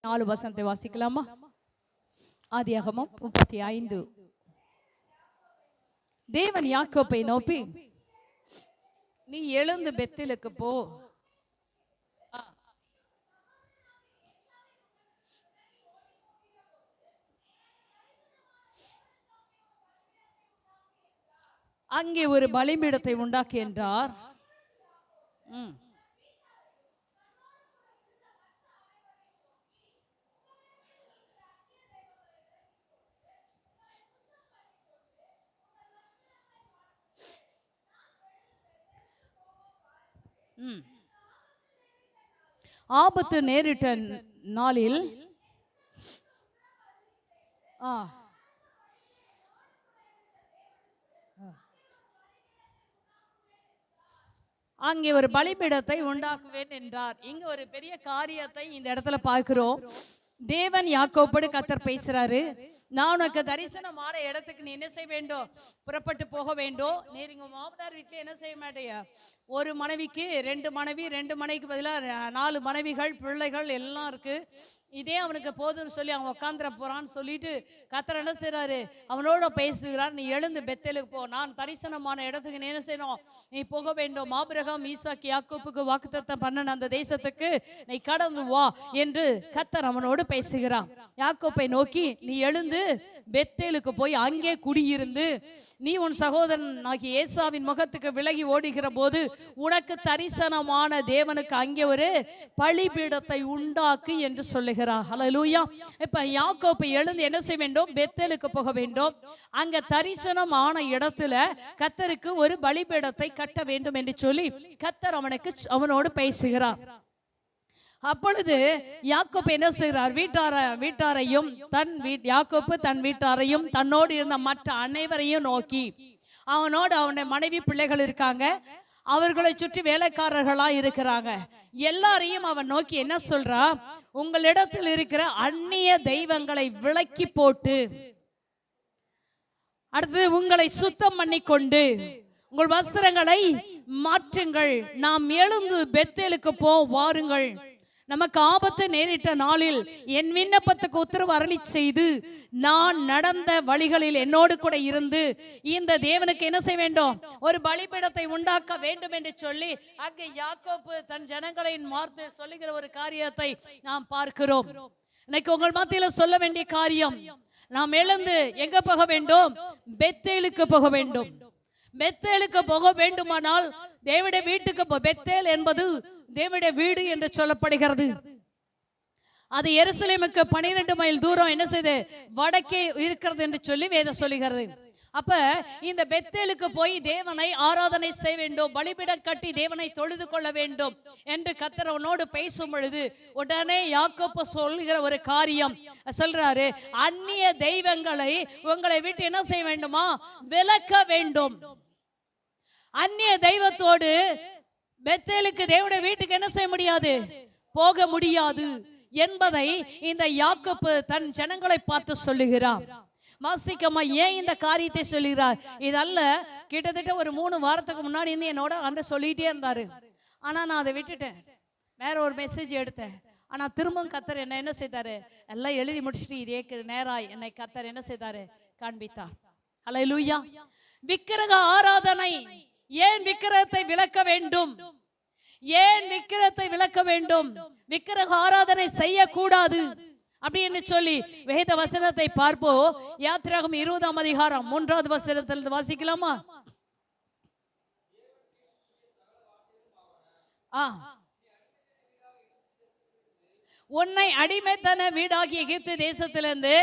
4 வசனத்தை வாசிக்கலாமா? ஆதியாகமம் 35. தேவன் யாக்கோப்பை நோக்கி, நீ எழுந்து பெத்தேலுக்கு போ, அங்கே ஒரு பலிபீடத்தை உண்டாக்கு என்றார். ஆபத்து நேரிட்ட நாளில் அங்கே ஒரு பலிபீடத்தை உண்டாக்குவேன் என்றார். இங்க ஒரு பெரிய காரியத்தை இந்த இடத்துல பார்க்கிறோம். தேவன் யாக்கோபோடு கர்த்தர் பேசுறாரு. நான் உனக்கு தரிசனமான இடத்துக்கு நீ என்ன செய்ய வேண்டும்? புறப்பட்டு போக வேண்டும். நீங்க மாமனார் வீட்டுல என்ன செய்ய மாட்டேயா? ஒரு மனைவிக்கு 2 மனைவி, 2 மனைவிக்கு பதிலாக 4 மனைவிகள், பிள்ளைகள் எல்லாம் இருக்கு. இதே அவனுக்கு போதும்னு சொல்லி அவன் உட்காந்துட போறான்னு சொல்லிட்டு கர்த்தர் என்ன செய்யறாரு? அவனோட பேசுகிறார். நீ எழுந்து பெத்தேலுக்கு போ, நான் தரிசனமான இடத்துக்கு நீ என்ன செய்யணும்? நீ போக வேண்டும். ஆபிரகாம், ஈசாக்கு, யாக்கோப்புக்கு வாக்குத்தத்தம் பண்ண அந்த தேசத்துக்கு நீ கடந்து வா என்று கர்த்தர் அவனோடு பேசுகிறான். யாக்கோப்பை நோக்கி, நீ எழுந்து பெத்தேலுக்கு போய் அங்கே குடியிருந்து நீ உன் சகோதரன் ஆகிய ஏசாவின் முகத்துக்கு விலகி ஓடுகிற போது உனக்கு தரிசனமான தேவனுக்கு அங்கே ஒரு பலிபீடத்தை உண்டாக்கு என்று சொல்லுகிறார். ஹல்லேலூயா. இப்ப யாக்கோபு எழுந்து என்ன செய்ய வேண்டும்? பெத்தேலுக்கு போக வேண்டும். அங்க தரிசனமான இடத்துல கர்த்தருக்கு ஒரு பலிபீடத்தை கட்ட வேண்டும் என்று சொல்லி கர்த்தர் அவனோடு பேசுகிறார். அப்பொழுது யாக்கோபு என்ன செய்கிறார்? வீட்டாரையும் யாக்கோபு தன் வீட்டாரையும் தன்னோடு இருந்த மற்ற அனைவரையும் நோக்கி, அவனோடு அவனுடைய மனைவி பிள்ளைகள் இருக்காங்க, அவர்களை சுற்றி வேலைக்காரர்களா இருக்கிறாங்க, எல்லாரையும் அவன் நோக்கி என்ன சொல்றா? உங்களிடத்தில் இருக்கிற அந்நிய தெய்வங்களை விலக்கி போட்டு, அடுத்து உங்களை சுத்தம் பண்ணி கொண்டு உங்கள் வஸ்திரங்களை மாற்றுங்கள், நாம் எழுந்து பெத்தேலுக்கு போ வாருங்கள். நமக்கு ஆபத்து நேரிட்ட நாளில் என் விண்ணப்பத்துக்கு உத்தரவு அருளி செய்து நான் நடந்த வழிகளில் என்னோடு கூட இருந்து இந்த தேவனுக்கு என்ன செய்ய வேண்டும்? ஒரு பலிபீடத்தை உண்டாக்க வேண்டும் என்று சொல்லி அங்கே யாக்கோபு தன் ஜனங்களை மார்த்து சொல்லுகிற ஒரு காரியத்தை நாம் பார்க்கிறோம். இன்னைக்கு உங்கள் மத்தியில சொல்ல வேண்டிய காரியம், நாம் எழுந்து எங்க போக வேண்டும்? பெத்தேலுக்கு போக வேண்டும். பெத்தேலுக்கு போக வேண்டுமானால் தேவனுடைய வீட்டுக்கு பெத்தேல் என்பது தேவனுடைய வீடு என்று சொல்லப்படுகிறது. அது எருசலேமுக்கு 12 மைல் தூரம் என்ன செய்து வடக்கே இருக்கிறது என்று சொல்லி வேதம் சொல்லுகிறது. அப்ப இந்த பெத்தேலுக்கு போய் தேவனை ஆராதனை செய்ய வேண்டும், பலிபீடம் கட்டி தேவனை தொழுது கொள்ள வேண்டும் என்று கர்த்தர் அவனோடு பேசும் பொழுது உடனே யாக்கோபு சொல்லுகிற ஒரு காரியம் சொல்றாரு, அந்நிய தெய்வங்களை உங்களை விட்டு என்ன செய்ய வேண்டுமா? விலக்க வேண்டும். அந்நிய தெய்வத்தோடு பெத்தேலுக்கு தேவனுடைய வீட்டுக்கு என்ன செய்ய முடியாது? போக முடியாது என்பதை இந்த யாக்கோபு தன் ஜனங்களை பார்த்து சொல்லுகிறார். வாசிக்கமா ஏன் இந்த காரியத்தை சொல்லுகிறார்? இதல்ல கிட்டத்தட்ட ஒரு 3 வாரத்துக்கு முன்னாடி இருந்து என்னோட அந்த சொல்லிட்டே இருந்தாரு. ஆனா நான் அதை விட்டுட்டேன், வேற ஒரு மெசேஜ் எடுத்தேன். ஆனா திரும்பவும் கர்த்தர் என்ன செய்தாரு? எல்லாம் எழுதி முடிச்சுட்டு இதே நேராய் என்னை கர்த்தர் என்ன செய்தாரு? காண்பித்தார். ஹல்லேலூயா. விக்கிரக ஆராதனை, ஏன் விக்கிரகத்தை விலக்க வேண்டும்? ஏன் விக்கிரகத்தை விலக்க வேண்டும்? விக்கிரக ஆராதனை செய்யக்கூடாது அப்படின்னு சொல்லி வேத வசனத்தை பார்ப்போம். யாத்திராகமம் 20ஆம் அதிகாரம் 3வது வசனத்தில் வாசிக்கலாமா? உன்னை அடிமைத்தன வீடாகிய எகிப்து தேசத்திலிருந்து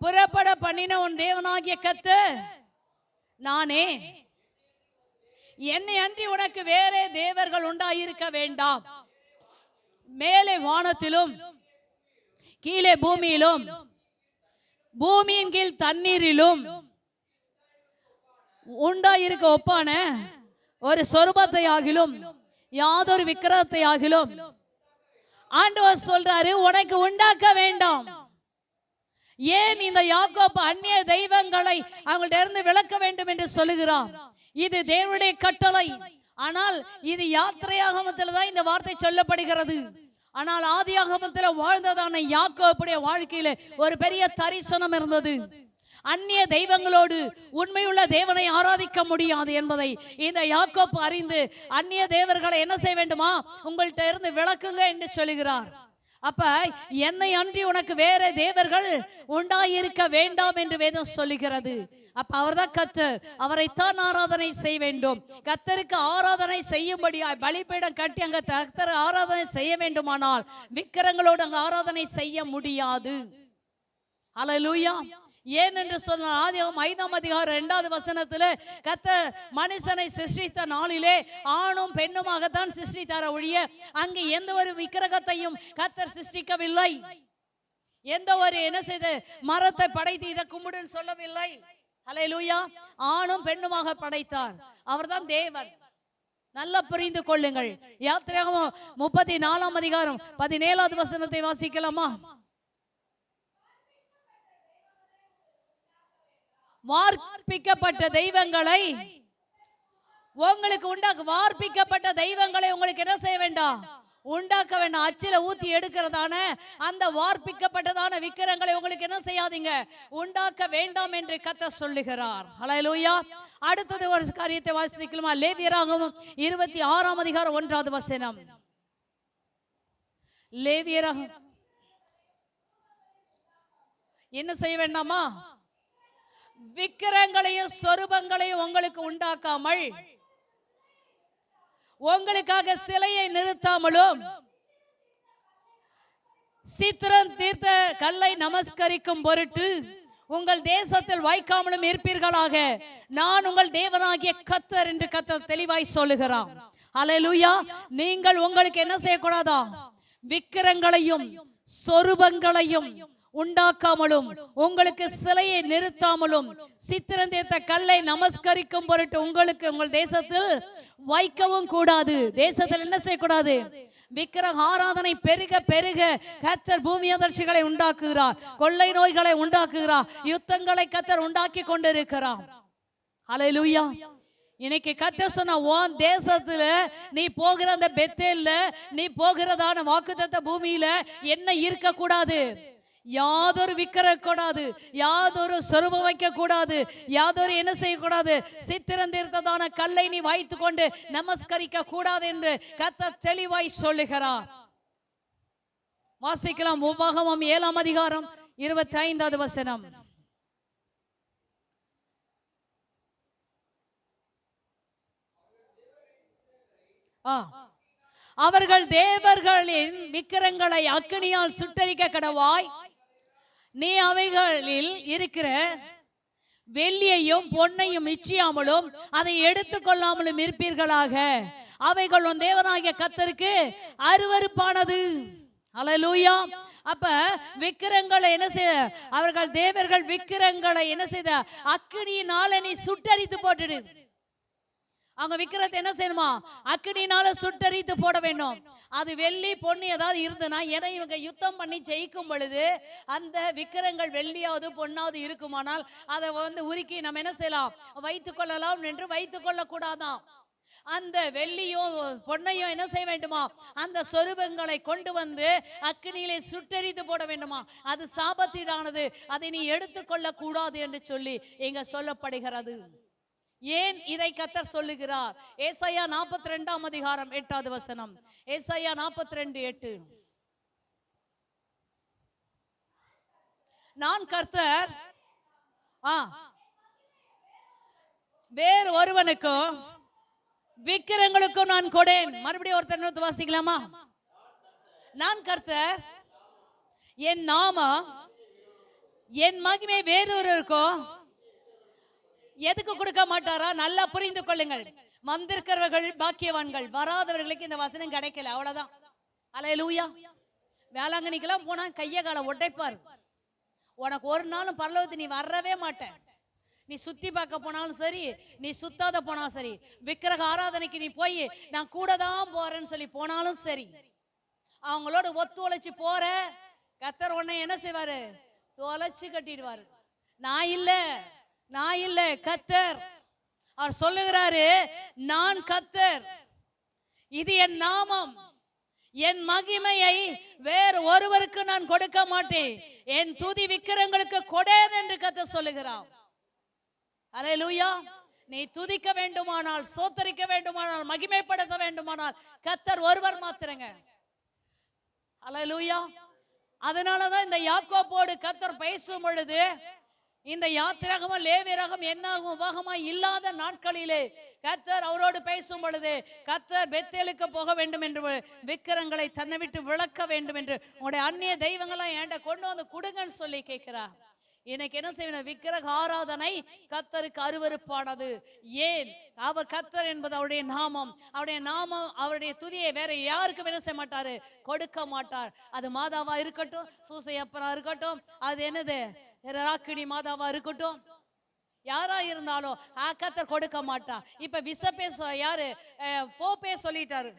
புறப்பட பண்ணின உன் தேவனாகிய கர்த்தர் நானே, என்னை அன்றி உனக்கு வேறே தேவர்கள் உண்டாயிருக்க வேண்டாம். மேலே வானத்திலும் கீழே பூமியிலும் பூமியின் கீழ் தண்ணீரிலும் உண்டாயிருக்க ஒப்பான ஒரு சொரூபத்தை ஆகிலும் யாதொரு விக்கிரகத்தை ஆகிலும் ஆண்டவர் சொல்றாரு உனக்கு உண்டாக்க வேண்டாம். ஏன் இந்த யாக்கோபு அந்நிய தெய்வங்களை அவங்கள்ட்ட இருந்து விலக்க வேண்டும் என்று சொல்லுகிறார்? இது தேவனுடைய கட்டளை. ஆனால் இது யாத்திரையாகமத்தில் தான் இந்த வார்த்தை சொல்லப்படுகிறது. ஆனால் ஆதியாகமத்தில் வாழ்ந்ததான யாக்கோபுடைய வாழ்க்கையில ஒரு பெரிய தரிசனம் இருந்தது. அந்நிய தெய்வங்களோடு உண்மையுள்ள தேவனை ஆராதிக்க முடியாது என்பதை இந்த யாக்கோப்பு அறிந்து அந்நிய தேவர்களை என்ன செய்ய வேண்டுமா, உங்கள்கிட்ட இருந்து விளக்குங்க என்று சொல்லுகிறார். அப்ப என்னை அன்றி உனக்கு வேற தேவர்கள் உண்டாயிருக்க வேண்டாம் என்று வேதம் சொல்லுகிறது. அப்ப அவர்தான் கர்த்தர், அவரைத்தான் ஆராதனை செய்ய வேண்டும். கர்த்தருக்கு ஆராதனை செய்யும்படியாய் பலிபீடம் கட்டி அங்க கர்த்தர் ஆராதனை செய்ய வேண்டுமானால் விக்கிரங்களோடு அங்க ஆராதனை செய்ய முடியாது. அல்லேலூயா. ஏன் என்று சொன்னால் ஆதியாகமம் 5ஆம் அதிகாரம் 2வது வசனத்துல கர்த்தர் மனுஷனை சிருஷ்டித்த நாளிலே ஆணும் பெண்ணுமாகத்தான் சிருஷ்டித்தார ஒழிய அங்கு எந்த ஒரு விக்கிரகத்தையும் கர்த்தர் சிருஷ்டிக்கவில்லை. எந்த ஒரு என்ன செய்த மரத்தை படைத்து இதை கும்பிடுன்னு சொல்லவில்லை. அல்லேலூயா. ஆணும் பெண்ணுமாக படைத்தார். அவர்தான் தேவன். நல்லா புரிந்து கொள்ளுங்கள். யாத்திராகமம் 34ஆம் அதிகாரம் 17வது வசனத்தை வாசிக்கலாமா? வார்ப்பிக்கப்பட்ட தெய்வங்களை உங்களுக்கு உண்டாக்க, வார்ப்பிக்கப்பட்ட தெய்வங்களை உங்களுக்கு என்ன செய்ய வேண்டாம், உண்டாக்க வேண்டாம். அச்சில ஊத்தி எடுக்கிறதான அந்த வார்ப்பிக்கப்பட்டதான விக்கிரங்களை உங்களுக்கு என்ன செய்யாதீங்க, உண்டாக்க வேண்டாம் என்று கர்த்தர் சொல்லுகிறார். ஹல்லேலூயா. அடுத்தது ஒரு காரியத்தை வாசிக்கலாமா? லேவியராகமம் 26ஆம் அதிகாரம் 1வது வசனம். லேவியராகமம் என்ன செய்ய வேண்டாமா, விக்கிரங்களையும் சொரூபங்களையும் உங்களுக்கு உண்டாக்காமல், உங்களுக்காக சிலையை நிறுத்தாமலும், சித்திரம் தீர்த்த கல்லை நமஸ்கரிக்கும் பொருட்டு உங்கள் தேசத்தில் வைக்காமலும் இருப்பீர்களாக. நான் உங்கள் தேவனாகிய கர்த்தர் என்று கர்த்தர் தெளிவாய் சொல்லுகிறார். அல்லேலூயா. நீங்கள் உங்களுக்கு என்ன செய்யக்கூடாதா, விக்கிரங்களையும் சொரூபங்களையும் உண்டாக்காமலும், உங்களுக்கு சிலையை நிறுத்தாமலும், சித்திரம் தீர்த்த கல்லை நமஸ்கரிக்கும் பொருட்டு உங்களுக்கு உங்கள் தேசத்தில் வைக்கவும் கூடாது. தேசத்தில் என்ன செய்யக்கூடாது, விக்கிரக ஆராதனை பெருக பெருக கர்த்தர் பூமி அதிர்ச்சிகளை உண்டாக்குகிறார், கொள்ளை நோய்களை உண்டாக்குகிறார், யுத்தங்களை கர்த்தர் உண்டாக்கி கொண்டிருக்கிறார். அல்லேலூயா. இன்னைக்கு கர்த்தர் சொன்ன உன் தேசத்துல நீ போகிற அந்த பெத்தேல்ல நீ போகிறதான வாக்குத்தத்த பூமியில என்ன இருக்க கூடாது, யாதொரு விக்கிரகம் கூடாது, யாதொரு சொரூபம் வைக்க கூடாது, யாதொரு என்ன செய்யக்கூடாது, சித்திரம் தீர்த்ததான கல்லை நீ வைத்துக் கொண்டு நமஸ்கரிக்க கூடாது என்று கர்த்தர் தெளிவாய் சொல்லுகிறார். வாசிக்கலாம். உபாகமம் 7ஆம் அதிகாரம் 25வது வசனம். அவர்கள் தேவர்களின் விக்கிரங்களை அக்கினியால் சுட்டரிக்க கடவாய். நீ அவைகளில் இருக்கிற வெள்ளியையும் பொன்னையும் இச்சியாமலும் அதை எடுத்துக்கொள்ளாமலும் இருப்பீர்களாக. அவைகள் உன் தேவனாகிய கர்த்தருக்கு அருவருப்பானது. அல்லேலூயா. அப்ப விக்கிரங்களை என்ன செய்த, அவர்கள் தேவர்கள் விக்கிரங்களை என்ன செய்த, அக்கினியினால நீ சுட்டரித்து போட்டுடு. அவங்க விக்கிரத்தை என்ன செய்யணுமா, அக்கினினால சுட்டரித்து போட வேண்டும். அது வெள்ளி பொண்ணு ஏதாவது இருந்ததுன்னா, ஏன்னா இவங்க யுத்தம் பண்ணி ஜெயிக்கும் பொழுது அந்த விக்கிரங்கள் வெள்ளியாவது பொண்ணாவது இருக்குமானால் அதை உருக்கி நம்ம என்ன செய்யலாம், வைத்துக் கொள்ளலாம் என்று வைத்துக் கொள்ள கூடாதான். அந்த வெள்ளியும் பொன்னையும் என்ன செய்ய வேண்டுமா, அந்த சொரூபங்களை கொண்டு வந்து அக்கினியிலே சுட்டரித்து போட வேண்டுமா. அது சாபத்தீடானது, அதை நீ எடுத்துக்கொள்ள கூடாது என்று சொல்லி இங்க சொல்லப்படுகிறது. ஏன் இதை கர்த்தர் சொல்லுகிறார்? ஏசாயா 42ஆம் அதிகாரம் 8வது வசனம். ஏசாயா 42:8. நான் கர்த்தர் வேறு ஒருவனுக்கும் விக்கிரங்களுக்கும் நான் கொடேன். மறுபடியும் ஒருத்தர் வாசிக்கலாமா? நான் கர்த்தர், என் நாமம், என் மகிமை வேறொருவருக்கும் எதுக்கு கொடுக்க மாட்டாரா? நல்லா புரிந்து கொள்ளுங்கள். வந்திருக்கிறவர்கள் பாக்கியவான்கள், வராதவர்களுக்கு இந்த வசனம் கிடைக்கல, அவ்வளவுதான். அல்லேலூயா. வேளாங்கண்ணிக்கெல்லாம் போனா கைய கால உடைப்பார். உனக்கு ஒரு நாளும் பரலோகத்துக்கு நீ வரவே மாட்ட. நீ சுத்தி பார்க்க போனாலும் சரி, நீ சுத்தாத போனாலும் சரி, விக்கிரக ஆராதனைக்கு நீ போய் நான் கூட தான் போறேன்னு சொல்லி போனாலும் சரி, அவங்களோட ஒத்து உழைச்சு போற கர்த்தர் உன்னை என்ன செய்வாரு, தொலைச்சு கட்டிடுவாரு. நான் இல்ல கர்த்தர். அவர் சொல்லுகிறாரு, நான் கர்த்தர், இது என் நாமம், என் மகிமையை வேறு ஒருவருக்கு நான் கொடுக்க மாட்டேன், என் துதி விக்கிரங்களுக்கு கொடேன் என்று கர்த்தர் சொல்லுகிறார். அல்லேலூயா. நீ துதிக்க வேண்டுமானால், ஸ்தோத்தரிக்க வேண்டுமானால், மகிமைப்படுத்த வேண்டுமானால் கர்த்தர் ஒருவர் மாத்திரங்க. அல்லேலூயா. அதனாலதான் இந்த யாக்கோபோடு கர்த்தர் பேசும் பொழுது, இந்த யாத்திராகமும் லேவியராகம் என்னாகும் உபாகமாய் இல்லாத நாட்களிலே கர்த்தர் அவரோடு பேசும் பொழுது, கர்த்தர் பெத்தேலுக்கு போக வேண்டும் என்று, விக்கிரங்களை தன்னை விட்டு விளக்க வேண்டும் என்று, உங்களுடைய அந்நிய தெய்வங்களாம் என்கிட்ட கொண்டு வந்து கொடுங்கன்னு சொல்லி கேட்கிறார். இன்னைக்கு என்ன செய்யணும்? விக்கிரக ஆராதனை கர்த்தருக்கு அருவருப்பானது. ஏன்? அவர் கர்த்தர் என்பது அவருடைய நாமம். அவருடைய நாமம், அவருடைய துதியை வேற யாருக்கும் என்ன செய்ய மாட்டாரு? கொடுக்க மாட்டார். அது மாதாவா இருக்கட்டும், சூசையப்பரா இருக்கட்டும், அது என்னது ராக்கினி மாதாவா இருக்கட்டும், யாரா இருந்தாலும் கர்த்தர் கொடுக்க மாட்டார். இப்ப பிஷப்பே யாரு, போப்பே சொல்லிட்டாரு,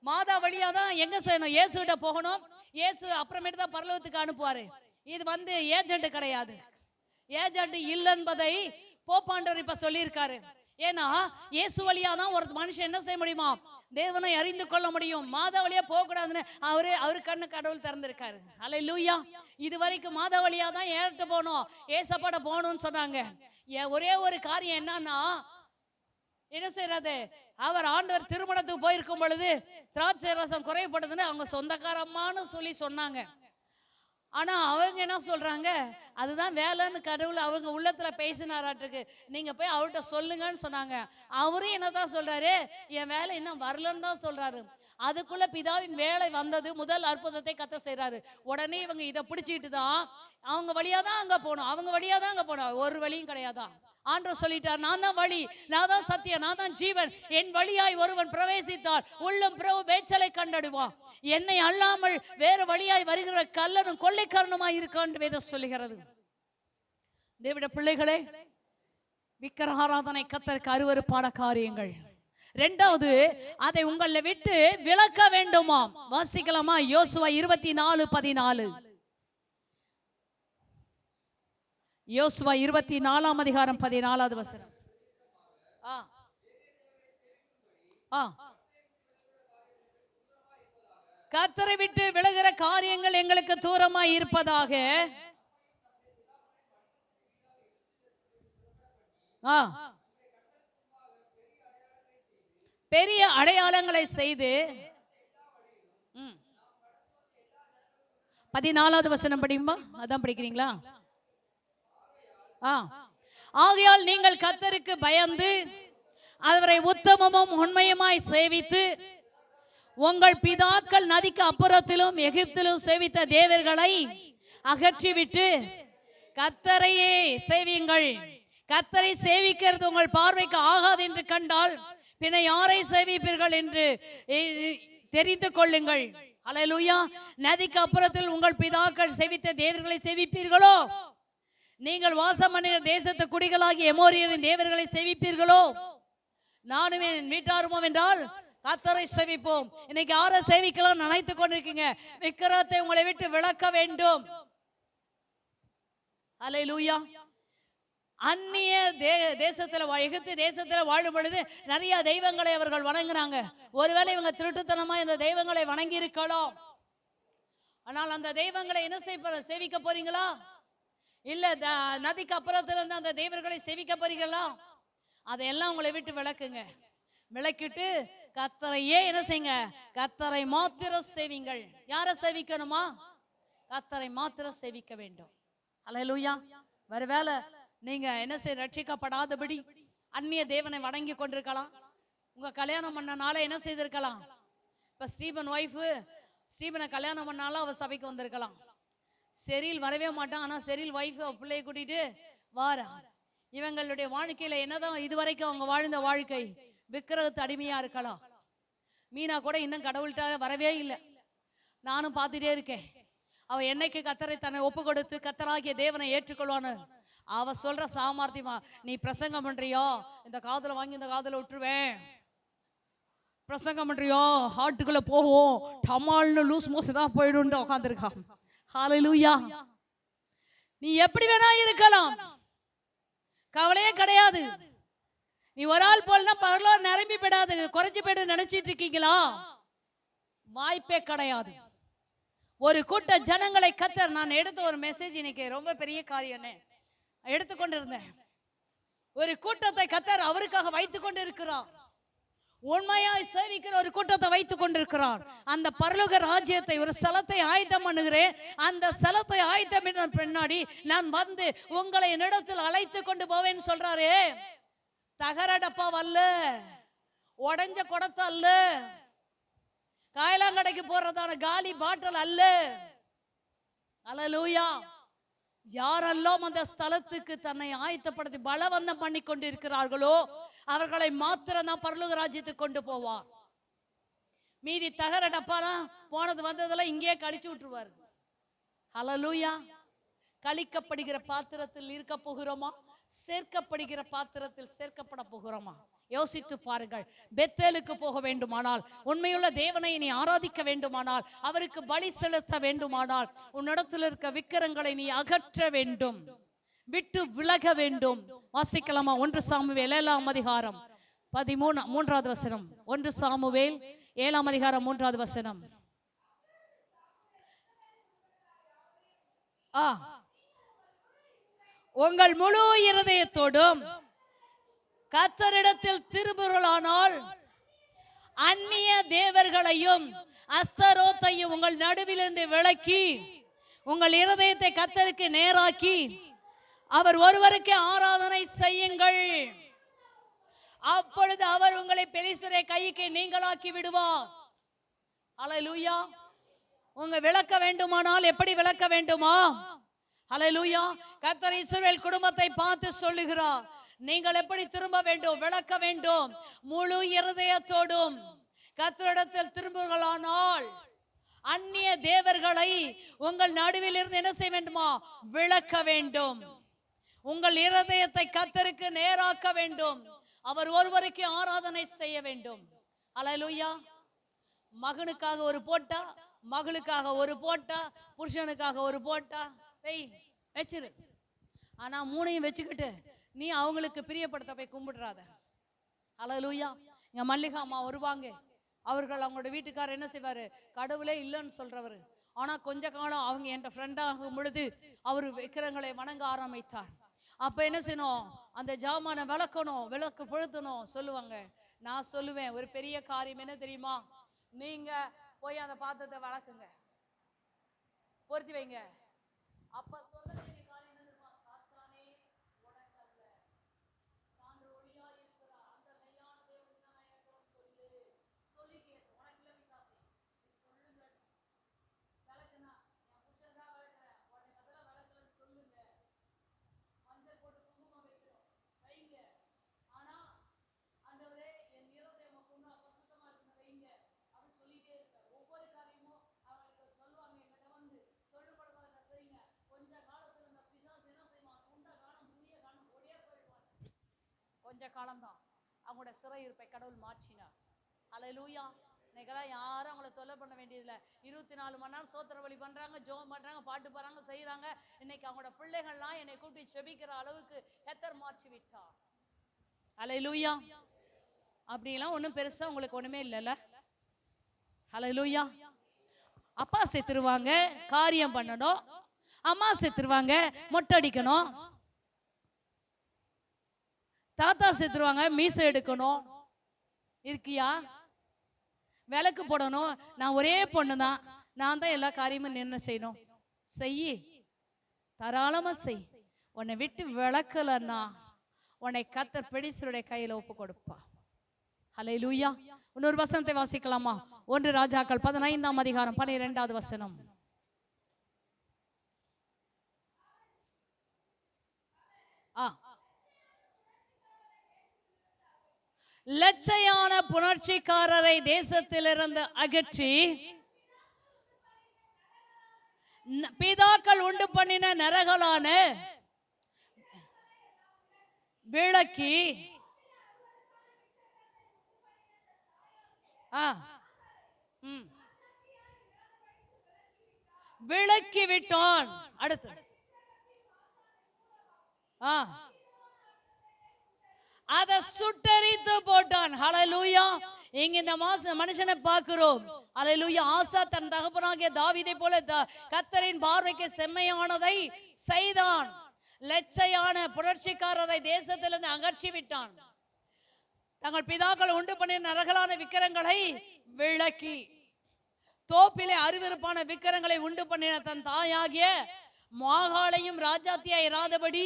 மாதா வழியா தான் எங்க செய்யணும்? இயேசு கிட்ட போகணும். இயேசு அப்புறமேட்டு தான் பரலோகத்துக்கு அனுப்புவாரு. இது ஏஜென்ட் கிடையாது. ஏஜென்ட் இல்ல என்பதை போப்பாண்டவர் இப்ப சொல்லியிருக்காரு. ஏன்னா இயேசு வழியா தான் ஒரு மனுஷன் என்ன செய்ய முடியுமா? தேவனை அறிந்து கொள்ள முடியும். மாதா வழியா போக கூடாதுன்னு அவரு கண்ணு கடவுள் திறந்திருக்காரு. அல்லேலூயா. இது வரைக்கும் மாதா வழியா தான் ஏறிட்டு போகணும், ஏசப்பாட போகணும்னு சொன்னாங்க. ஒரே ஒரு காரியம் என்னன்னா, என்ன செய்யறது? அவர் ஆண்டவர் திருமணத்துக்கு போயிருக்கும் பொழுது திராட்சை ரசம் குறைபடுதுன்னு அவங்க சொந்தக்காரம்மான்னு சொல்லி சொன்னாங்க. ஆனா அவங்க என்ன சொல்றாங்க? அதுதான் வேலைன்னு கடவுள் அவங்க உள்ளத்துல பேசினாராட்டுக்கு. நீங்க போய் அவர்கிட்ட சொல்லுங்கன்னு சொன்னாங்க. அவரும் என்னதான் சொல்றாரு? என் வேலை இன்னும் வரலன்னு தான் சொல்றாரு. அதுக்குள்ள பிதாவின் வேலை வந்தது. முதல் அற்புதத்தை கர்த்தர் செய்றாரு. உடனே இவங்க இதை பிடிச்சிட்டு தான் அவங்க வழியா தான் அங்க போகணும், அவங்க வழியா தான் அங்க போகணும். ஒரு வழியும் கிடையாதான். ஆண்டவர் சொல்லிட்டார், நான் தான் வழி, நான் தான் சத்தியம், நான் தான் ஜீவன். என் வழியாய் ஒருவன் பிரவேசித்தால் உள்ளம் பிரபு மேய்ச்சலை கண்டடுவான். என்னை அல்லாமல் வேறு வழியாய் வருகிற கள்ளனும் கொள்ளைக்காரனுமாய் இருக்கான்னு வேதம் சொல்லுகிறது. தேவனுடைய பிள்ளைகளே, விக்கிரக ஆராதனை கர்த்தருக்கு அருவருப்பான காரியங்கள். இரண்டாவது, அதை உங்களை விட்டு விலக்க வேண்டுமா? வாசிக்கலாமா? யோசுவா 24:14. யோசுவா 24ஆம் அதிகாரம் 14வது வசனம். கர்த்தரை விட்டு விலகுற காரியங்கள் எங்களுக்கு தூரமாய் இருப்பதாக பெரிய அடையாளங்களை செய்து 14வது வசனம் படிக்குமா? அதான் படிக்கிறீங்களா? ஆகையால் நீங்கள் கர்த்தருக்கு பயந்து அவரை உத்தமமும் உண்மையுமாய் சேவித்து உங்கள் பிதாக்கள் நதிக்கு அப்புறத்திலும் எகிப்திலும் சேவித்த தேவர்களை அகற்றிவிட்டு கர்த்தரையே சேவியுங்கள். கர்த்தரை சேவிக்கிறது உங்கள் பார்வைக்கு ஆகாது என்று கண்டால் பின்ன யாரை சேவிப்பீர்கள் என்று தெரிந்து கொள்ளுங்கள். அல்லேலூயா. நதிக்கு அப்புறத்தில் உங்கள் பிதாக்கள் சேவித்த தேவர்களை சேவிப்பீர்களோ? நீங்கள் வாசம் பண்ணுகிற தேசத்து குடிகளாகி எமோரியரின் தேவர்களை சேவிப்பீர்களோ? நானும் என் வீட்டாருமோ என்றால் கர்த்தரை சேவிப்போம். இன்னைக்கு யாரை சேவிக்கலாம் நினைத்து கொண்டிருக்கீங்க? விக்கிரகத்தை உங்களை விட்டு விலக்க வேண்டும். அல்லேலூயா. அந்நிய தேசத்துல, எகிப்து தேசத்துல வாழும் பொழுது நிறைய தெய்வங்களை அவர்கள் வணங்குறாங்க. ஒருவேளை இவங்க திருட்டுத்தனமா இந்த தெய்வங்களை வணங்கி இருக்கலாம். ஆனால் அந்த தெய்வங்களை என்ன சேவிக்க போறீங்களா? இல்ல நதிக்கு அப்புறத்துல இருந்து அந்த தேவர்களை சேவிக்க போறீங்களா? அதையெல்லாம் உங்களை விட்டு விளக்குங்க. விளக்கிட்டு கர்த்தரையே என்ன செய்யுங்க? கர்த்தரை மாத்திரம் சேவிங்கள். யாரை சேவிக்கணுமா? கர்த்தரை மாத்திரம் சேவிக்க வேண்டும். அல்லேலூயா. ஒருவேளை நீங்க என்ன செய்ய ரட்சிக்கப்படாதபடி அந்நிய தேவனை வணங்கி கொண்டிருக்கலாம். உங்க கல்யாணம் பண்ணனால என்ன செய்திருக்கலாம்? இப்ப ஸ்டீபன் ஒய்ஃபு ஸ்டீபனை கல்யாணம் பண்ணாலும் அவ சபைக்கு வந்திருக்கலாம். செரில் வரவே மாட்டான். ஆனா செரில் ஒய்ஃப் பிள்ளையை கூட்டிட்டு வாரா. இவங்களுடைய வாழ்க்கையில என்னதான் இதுவரைக்கும் அவங்க வாழ்ந்த வாழ்க்கை? விக்கிரகத்து அடிமையா இருக்கலாம். மீனா கூட இன்னும் கடவுள்கிட்ட வரவே இல்லை. நானும் பார்த்துட்டே இருக்கேன். அவ என்னைக்கு கர்த்தரை தன்னை ஒப்பு கொடுத்து கர்த்தராகிய தேவனை ஏற்றுக்கொள்வான்னு அவ சொல்ற சாமர்த்தியமா, நீ பிரசங்கம் பண்றியோ இந்த காதுல வாங்கி இந்த காதுல விட்டுருவேன், பிரசங்கம் பண்றியோ ஹார்ட்டுக்குள்ள போகும், டமால்னு லூஸ் மோஸ் தான் போயிடும் உட்காந்துருக்கா. ஹல்லேலூயா. நீ எப்படி வேணா இருக்கலாம், கவலையே கிடையாது. நீ ஒரு ஆள் போலனா பரலோகம் நிரம்பி போயிடாது, குறைஞ்சு போயிடு நினைச்சிட்டு இருக்கீங்களா? வாய்ப்பே கிடையாது. ஒரு கூட்ட ஜனங்களை கத்தர், நான் எடுத்த ஒரு மெசேஜ் இன்னைக்கு ரொம்ப பெரிய காரியம் எடுத்துக்கொண்டிருந்தேன். ஒரு கூட்டத்தை கத்தர் அவருக்காக வைத்துக் கொண்டு இருக்கிறார். உண்மையாய் சேவிக்கிற ஒரு கூட்டத்தை வைத்துக் கொண்டிருக்கிறார். அந்த பரலோக ராஜ்யத்தை, ஒரு ஸ்தலத்தை ஆயத்தம் பண்ணுகிறேன். அந்த ஸ்தலத்தை ஆயத்தம் பின்னாடி நான் வந்து உங்களை என்னிடத்தில் அழைத்து கொண்டு போவேன்னு சொல்றாரு. தகர டப்பா அல்ல, உடைஞ்ச குடத்தை அல்ல, காயலாங்கடைக்கு போறதான காலி பாட்டில் அல்ல. அல்லேலூயா. யாரெல்லாம் அந்த ஸ்தலத்துக்கு தன்னை ஆயத்தப்படுத்தி பலவந்தம் பண்ணி கொண்டு இருக்கிறார்களோ அவர்களை மாத்திரம் தான் பரலோக ராஜ்யத்துக்கு கொண்டு போவார். மீதி தகர டப்பாலாம் போனது வந்ததெல்லாம் இங்கே கழிச்சு விட்டுருவார். அல்லேலூயா. கழிக்கப்படுகிற பாத்திரத்தில் இருக்க போகிறோமா, சேர்க்கப்படுகிற பாத்திரத்தில் சேர்க்கப்பட போகிறோமா? யோசித்து பாருங்கள். பெத்தேலுக்கு போக வேண்டுமானால், உண்மையுள்ள தேவனை நீ ஆராதிக்க வேண்டுமானால், அவருக்கு பலி செலுத்த வேண்டுமானால், உன்னிடத்தில் இருக்க விக்கிரங்களை நீ அகற்ற வேண்டும், விட்டு விலக வேண்டும். வாசிக்கலாமா? 1 சாமுவேல் 7ஆம் அதிகாரம் 13வது வசனம். 1 சாமுவேல் 7ஆம் அதிகாரம் 3வது வசனம். உங்கள் முழு இருதயத்தோடும் கர்த்தரிடத்தில் திரும்புகிறானால் அந்நிய தேவர்களையும் அஸ்தரோத்தையும் உங்கள் நடுவிலிருந்து விலக்கி உங்கள் இருதயத்தை கர்த்தருக்கு நேராக்கி அவர் ஒருவருக்கு ஆராதனை செய்யுங்கள். அப்பொழுது அவர் உங்களை பெலிஸ்தருடைய கைக்கு நீங்களாக்கி விடுவார். அல்லேலூயா. உங்க விளக்க வேண்டுமானால் எப்படி விளக்க வேண்டுமா? அல்லேலூயா. கர்த்தர் இஸ்ரவேல் குடும்பத்தை பார்த்து சொல்லுகிறார், நீங்கள் எப்படி திரும்ப வேண்டும், விளக்க வேண்டும். முழு இருதயத்தோடும் கர்த்தரிடத்தில் திரும்புகிறானால் அந்நிய தேவர்களை உங்கள் நடுவில் இருந்து என்ன செய்ய வேண்டுமா? விளக்க வேண்டும். உங்கள் இருதயத்தை கர்த்தருக்கு நேராக்க வேண்டும். அவர் ஒருவருக்கு ஆராதனை செய்ய வேண்டும். அல்லேலூயா. மகனுக்காக ஒரு போட்டா, மகளுக்காக ஒரு போட்டா, புருஷனுக்காக ஒரு போட்டா வச்சிரு. ஆனா 3ஐயும் வச்சுக்கிட்டு நீ அவங்களுக்கு பிரியப்படுத்த போய் கும்பிடுறாத. அல்லேலூயா. இங்க மல்லிகா அம்மா வருவாங்க. அவர்கள் அவங்களோட வீட்டுக்காரர் என்ன செய்வாரு? கடவுளே இல்லைன்னு சொல்றவரு. ஆனா கொஞ்ச காலம் அவங்க என் ஃப்ரெண்டாகும் பொழுது அவர் விக்கிரங்களை வணங்க ஆரம்பித்தார். அப்ப என்ன செய்யணும்? அந்த ஜாமான விளக்கணும், விளக்கு பொழுத்தணும் சொல்லுவாங்க. நான் சொல்லுவேன், ஒரு பெரிய காரியம் என்ன தெரியுமா? நீங்க போய் அந்த பாத்திரத்தை வளர்க்குங்க, பொருத்தி வைங்க. அப்ப சொல்ல வேண்டிய காரியம் என்ன தெரியுமா? சாத்தானே உனக்கல்ல, நான் ஒளியா இருக்கிற அந்த மெய்யான தேவன் தான் எனக்கு சொல்லி கேட்டு உனக்கு இல்லை விசாசி சொல்லுங்க. விளக்குனா என் புருஷன் தான் விளக்குறேன், உடனே அதெல்லாம் விளக்குறேன்னு சொல்லுங்க. மஞ்சள் போட்டு குங்குமம் வைக்கிறோம், வைங்க. ஆனா ஆண்டவரே என் இருதயம் கொண்டு அபசுத்தமா இருக்கு, வைங்க அப்படின்னு சொல்லிட்டே இருக்க. ஒவ்வொரு காரியமும் அவங்களுக்கு சொல்லுவாங்க. என்கிட்ட வந்து சொல்லுபடுறத செய்யுங்க. கொஞ்ச காலத்துல இந்த பிசாசு என்ன செய்வான்? துண்ட காலம் துணிய காலம் ஒரே போயிடுவான். கொஞ்ச காலம்தான் அவங்களோட சிறையிருப்பை கடவுள் மாற்றினார். அல்லேலூயா. இன்னைக்கெல்லாம் யாரும் அவங்கள தொல்லை பண்ண வேண்டியதில்லை. 24 மணி நேரம் சோத்திர வழி பண்றாங்க, ஜெபம் பண்றாங்க, பாட்டு பாடுறாங்க, செய்யறாங்க. இன்னைக்கு அவங்களோட பிள்ளைகள்லாம் என்னை கூப்பிட்டு செபிக்கிற அளவுக்கு கர்த்தர் மாற்றி விட்டார். அல்லேலூயா. அப்படிலாம் ஒன்றும் பெருசா உங்களுக்கு ஒண்ணுமே இல்லைல்ல. அல்லேலூயா. அப்பா செத்துருவாங்க, காரியம் பண்ணணும். அம்மா செத்துருவாங்க, மொட்டை அடிக்கணும். தாத்தா செத்துருவாங்க, மீசை எடுக்கணும். இருக்கியா? விளக்கு போடணும். நான் ஒரே பொண்ணு தான், நான் தான் எல்லா காரியமும் என்ன செய்யணும்? செய்யி, தாராளமா செய். உன்னை விட்டு விளக்கலன்னா உன்னை கர்த்தர் பெலிஸ்தருடைய கையில ஒப்பு கொடுப்பா. அல்லேலூயா. இன்னொரு வசனத்தை வாசிக்கலாமா? 1 ராஜாக்கள் 15ஆம் அதிகாரம் 12வது வசனம். லட்சையான புணர்ச்சிக்காரரை தேசத்திலிருந்து அகற்றி பிதாக்கள் உண்டு பண்ணின நரகலான விளக்கி விளக்கி விட்டான். அடுத்து அதை சுட்டரித்து போட்டான். ஹல்லேலூயா. இங்க இந்த மனுஷனை பார்க்கிறோம். அல்லேலூயா. ஆசா தன் தகப்பனாகிய தாவீதை போல கர்த்தரின் பார்வைக்கு செம்மையானதை செய்தான். லட்சையான புரட்சிக்காரரை தேசத்திலிருந்து அகற்றி விட்டான். தங்கள் பிதாக்கள் உண்டு பண்ணின நரகலான விக்கிரங்களை விளக்கி, தோப்பிலே அருவருப்பான விக்கிரங்களை உண்டு பண்ணின தன் தாயாகிய மாகாளையும் ராஜாத்தியாய் இராதபடி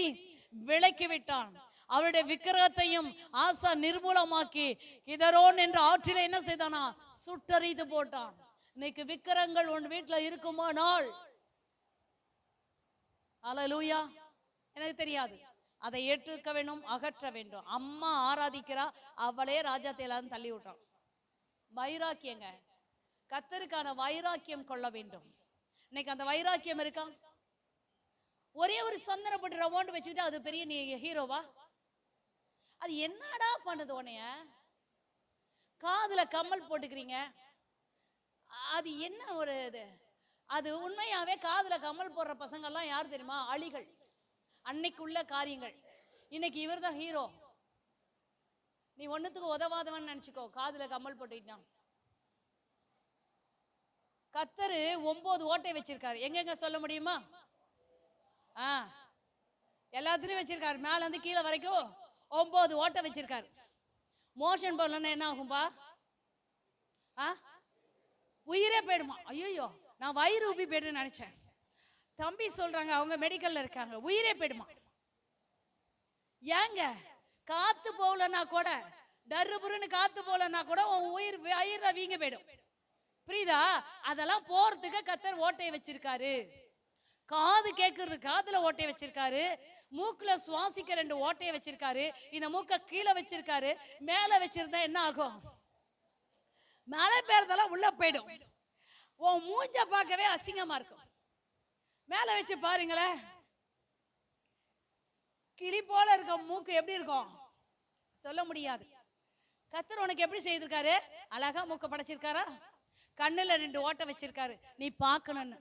விலக்கி விட்டான். அவருடைய விக்கிரகத்தையும் ஆசா நிர்மூலமாக்கி கிதரோன் என்ற ஆற்றில என்ன செய்தானா? சுட்டரித்து போட்டான். இன்னைக்கு விக்கிரகங்கள் உன் வீட்டுல இருக்குமானால், அல்லேலூயா, எனக்கு தெரியாது, அதை ஏற்றுக்க வேண்டும், அகற்ற வேண்டும். அம்மா ஆராதிக்கிறா, அவளே ராஜாத்தில தள்ளி விட்டான். வைராக்கியங்க, கர்த்தருக்கான வைராக்கியம் கொள்ள வேண்டும். இன்னைக்கு அந்த வைராக்கியம் இருக்கா? ஒரே ஒரு சந்தனப்பட்டு ரவாண்டு வச்சுக்கிட்டு அது பெரிய நீ ஹீரோவா? அது என்னடா பண்ணுது உன்னைய? காதுல கம்மல் போட்டுக்கிறீங்க, அது என்ன ஒரு இது? அது உண்மையாவே காதுல கம்மல் போடுற பசங்க எல்லாம் யார் தெரியுமா? அழிகள். அன்னைக்கு உள்ள காரியங்கள். இன்னைக்கு இவர் தான் ஹீரோ. நீ ஒண்ணுத்துக்கு உதவாதவன் நினைச்சுக்கோ, காதுல கம்மல் போட்டுக்கிட்டான். கர்த்தரு 9 ஓட்டை வச்சிருக்காரு. எங்கெங்க சொல்ல முடியுமா? எல்லாத்துலயும் வச்சிருக்காரு. மேல இருந்து கீழே வரைக்கும் 9 ஓட்டை வச்சிருக்காரு. மோஷன் போடலன்னா என்ன ஆகும்பா? உயிரே போயிடுமா? ஐயோ, நான் வயிறு உப்பி போயிடுன்னு நினைச்சேன். தம்பி சொல்றாங்க, அவங்க மெடிக்கல்ல இருக்காங்க, உயிரே போயிடுமா. ஏங்க, காத்து போகலன்னா கூட, டர்ருபுருன்னு காத்து போகலன்னா கூட உன் உயிர் வயிறு வீங்க போயிடும். புரியுதா? அதெல்லாம் போறதுக்கு கர்த்தர் ஓட்டையை வச்சிருக்காரு. காது கேட்கறது காதுல ஓட்டையை வச்சிருக்காரு. மூக்குல சுவாசிக்க 2 ஓட்டையை வச்சிருக்காரு. இந்த மூக்க கீழே வச்சிருக்காரு. மேல வச்சிருந்தா என்ன ஆகும்? மேலே பேர்தெல்லாம் உள்ள போயிடும். உன் மூஞ்ச பார்க்கவே அசிங்கமா இருக்கும். மேல வச்சு பாருங்களேன், கிளி போல இருக்க மூக்கு எப்படி இருக்கும் சொல்ல முடியாது. கர்த்தர் உனக்கு எப்படி செய்திருக்காரு? அழகா மூக்க படைச்சிருக்காரா? கண்ணுல 2 ஓட்டை வச்சிருக்காரு, நீ பார்க்கணும்னு.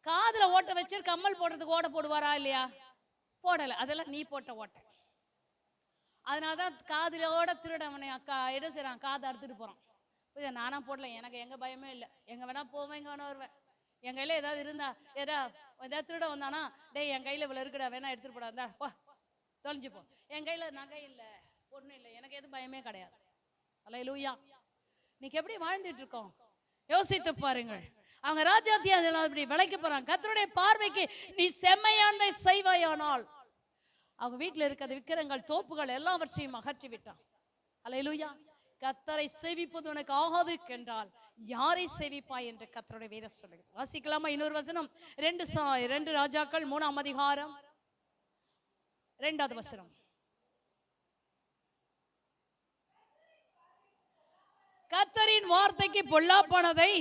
காதுல ஓட்டை வச்சு கம்மல் போடுறதுக்கு ஓட போடுவாரா இல்லையா? போடல. அதெல்லாம் நீ போட்ட ஓட்டை. அதனாலதான் காதுலோட திருடவனை அக்கா என்ன செய்யறான்? காதை அறுத்துட்டு போறான். நானா போடல, எனக்கு எங்க பயமே இல்லை. எங்க வேணா போவேன், எங்க வேணா வருவேன். என் கையில ஏதாவது இருந்தா, ஏதாவது திருட வந்தானா, டேய் என் கையில இவ்வளவு இருக்குடா, வேணா எடுத்துட்டு போடா, இருந்தா போ, தொலைஞ்சு போ. என் கையில நகை இல்லை, பொண்ணு இல்லை, எனக்கு எதுவும் பயமே கிடையாது. அல்லேலூயா. இன்னைக்கு எப்படி வாழ்ந்துட்டு இருக்கோம் யோசித்து பாருங்கள். அவங்க ராஜாத்தியா இப்படி விலைக்கு போறாங்க. கர்த்தருடைய பார்வைக்கு நீ செம்மையானதை செய்வாயானால், அவங்க வீட்டுல இருக்கிற விக்கிரங்கள், தோப்புகள் எல்லாவற்றையும் அகற்றி விட்டான். அல்லேலூயா. கர்த்தரை சேவிப்பது உனக்கு ஆகாது என்றால் யாரை சேவிப்பாய் என்று கர்த்தருடைய வேதம் சொல்லுகிறது. வாசிக்கலாமா? இன்னொரு வசனம், 2 ராஜாக்கள் 3ஆம் அதிகாரம் 2வது வசனம். கர்த்தரின் வார்த்தைக்கு பொல்லாப்பானதை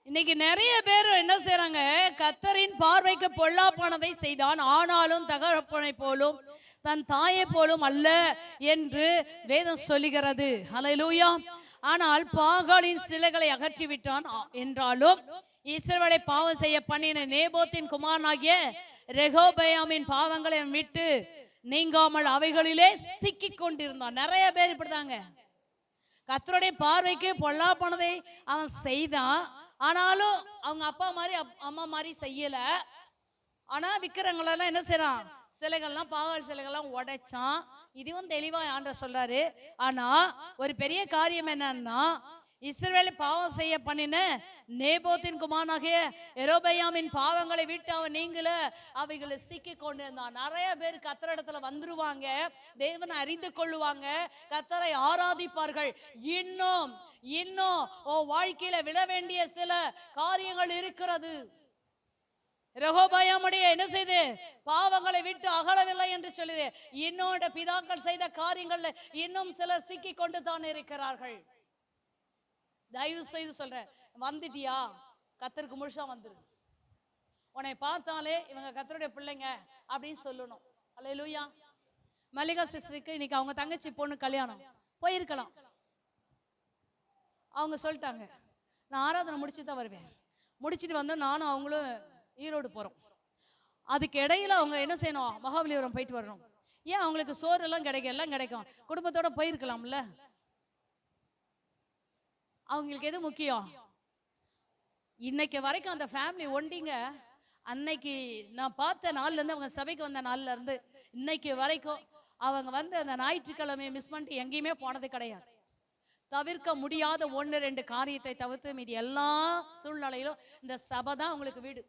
இன்னைக்கு நிறைய பேர் என்ன செய்யறாங்க? கர்த்தரின் பார்வைக்கு பொல்லாப்பானதை செய்தான், ஆனாலும் தகப்பனை போலும் தன் தாயை போலும் அல்ல என்று வேதம் சொல்லுகிறது. அல்லேலூயா. ஆனால் பாகாலின் சிலைகளை அகற்றி விட்டான் என்றாலும் இஸ்ரவேலை பாவம் செய்ய பண்ணின நேபோத்தின் குமாரனாகிய ரெகோபயாமின் பாவங்களை விட்டு நீங்காமல் அவைகளிலே சிக்கி கொண்டிருந்தான். நிறைய பேர் இப்படிதாங்க. கர்த்தருடைய பார்வைக்கு பொல்லாப்பானதை அவன் செய்தான், ஆனாலும் அவங்க அப்பா மாதிரி அம்மா மாதிரி செய்யல. ஆனா விக்கிரங்களெல்லாம் என்ன செய்யறான்? சிலைகள்லாம், பாகால் சிலைகள்லாம் உடைச்சான். இதுவும் தெளிவா ஆண்டவர் சொல்றாரு. ஆனா ஒரு பெரிய காரியம் என்னன்னா, இஸ்ரவேலை பாவம் செய்ய பண்ணின நேபோத்தின் குமாரனாகிய யெரொபெயாமின் பாவங்களை விட்டு அவன் நீங்கள அவைகளை சிக்கி கொண்டு இருந்தான். நிறைய பேர் கர்த்தரிடத்துல வந்துருவாங்க, தேவனை அறிந்து கொள்ளுவாங்க, கர்த்தரை ஆராதிப்பார்கள். இன்னும் இன்னும் வாழ்க்கையில விட வேண்டிய சில காரியங்கள் இருக்கிறது. ரெகோபெயாமுடைய என்ன செய்து பாவங்களை விட்டு அகலவில்லை என்று சொல்லுது. இன்னொரு பிதாக்கள் செய்த காரியங்கள்ல இன்னும் சிலர் சிக்கி கொண்டு தான் இருக்கிறார்கள். தயவு செய்து சொல்றேன், வந்துட்டியா கர்த்தருக்கு முழுசா வந்துரு. உன்னை பார்த்தாலே இவங்க கர்த்தருடைய பிள்ளைங்க அப்படின்னு சொல்லணும். அல்லேலூயா. மல்லிகா சிஸ்டருக்கு இன்னைக்கு அவங்க தங்கச்சி பொண்ணு கல்யாணம், போயிருக்கலாம். அவங்க சொல்லிட்டாங்க, நான் ஆராதனை முடிச்சு தான் வருவேன். முடிச்சுட்டு வந்தோம், நானும் அவங்களும் ஈரோடு போகிறோம். அதுக்கு இடையில அவங்க என்ன செய்யணும், மகாபலிபுரம் போயிட்டு வரணும். ஏன் அவங்களுக்கு சோறு எல்லாம் கிடைக்கும், எல்லாம் கிடைக்கும், குடும்பத்தோட போயிருக்கலாம்ல. அவங்களுக்கு எது முக்கியம்? இன்னைக்கு வரைக்கும் அந்த ஃபேமிலி ஒண்டிங்க. அன்னைக்கு நான் பார்த்த நாள்ல இருந்து, அவங்க சபைக்கு வந்த நாள்ல இருந்து இன்னைக்கு வரைக்கும் அவங்க வந்து அந்த ஞாயிற்றுக்கிழமையை மிஸ் பண்ணிட்டு எங்கேயுமே போனது கிடையாது. தவிர்க்க முடியாத 1-2 காரியத்தை தவிர்த்து மீதி எல்லா சூழ்நிலையிலும் இந்த சபை தான் உங்களுக்கு வீடு.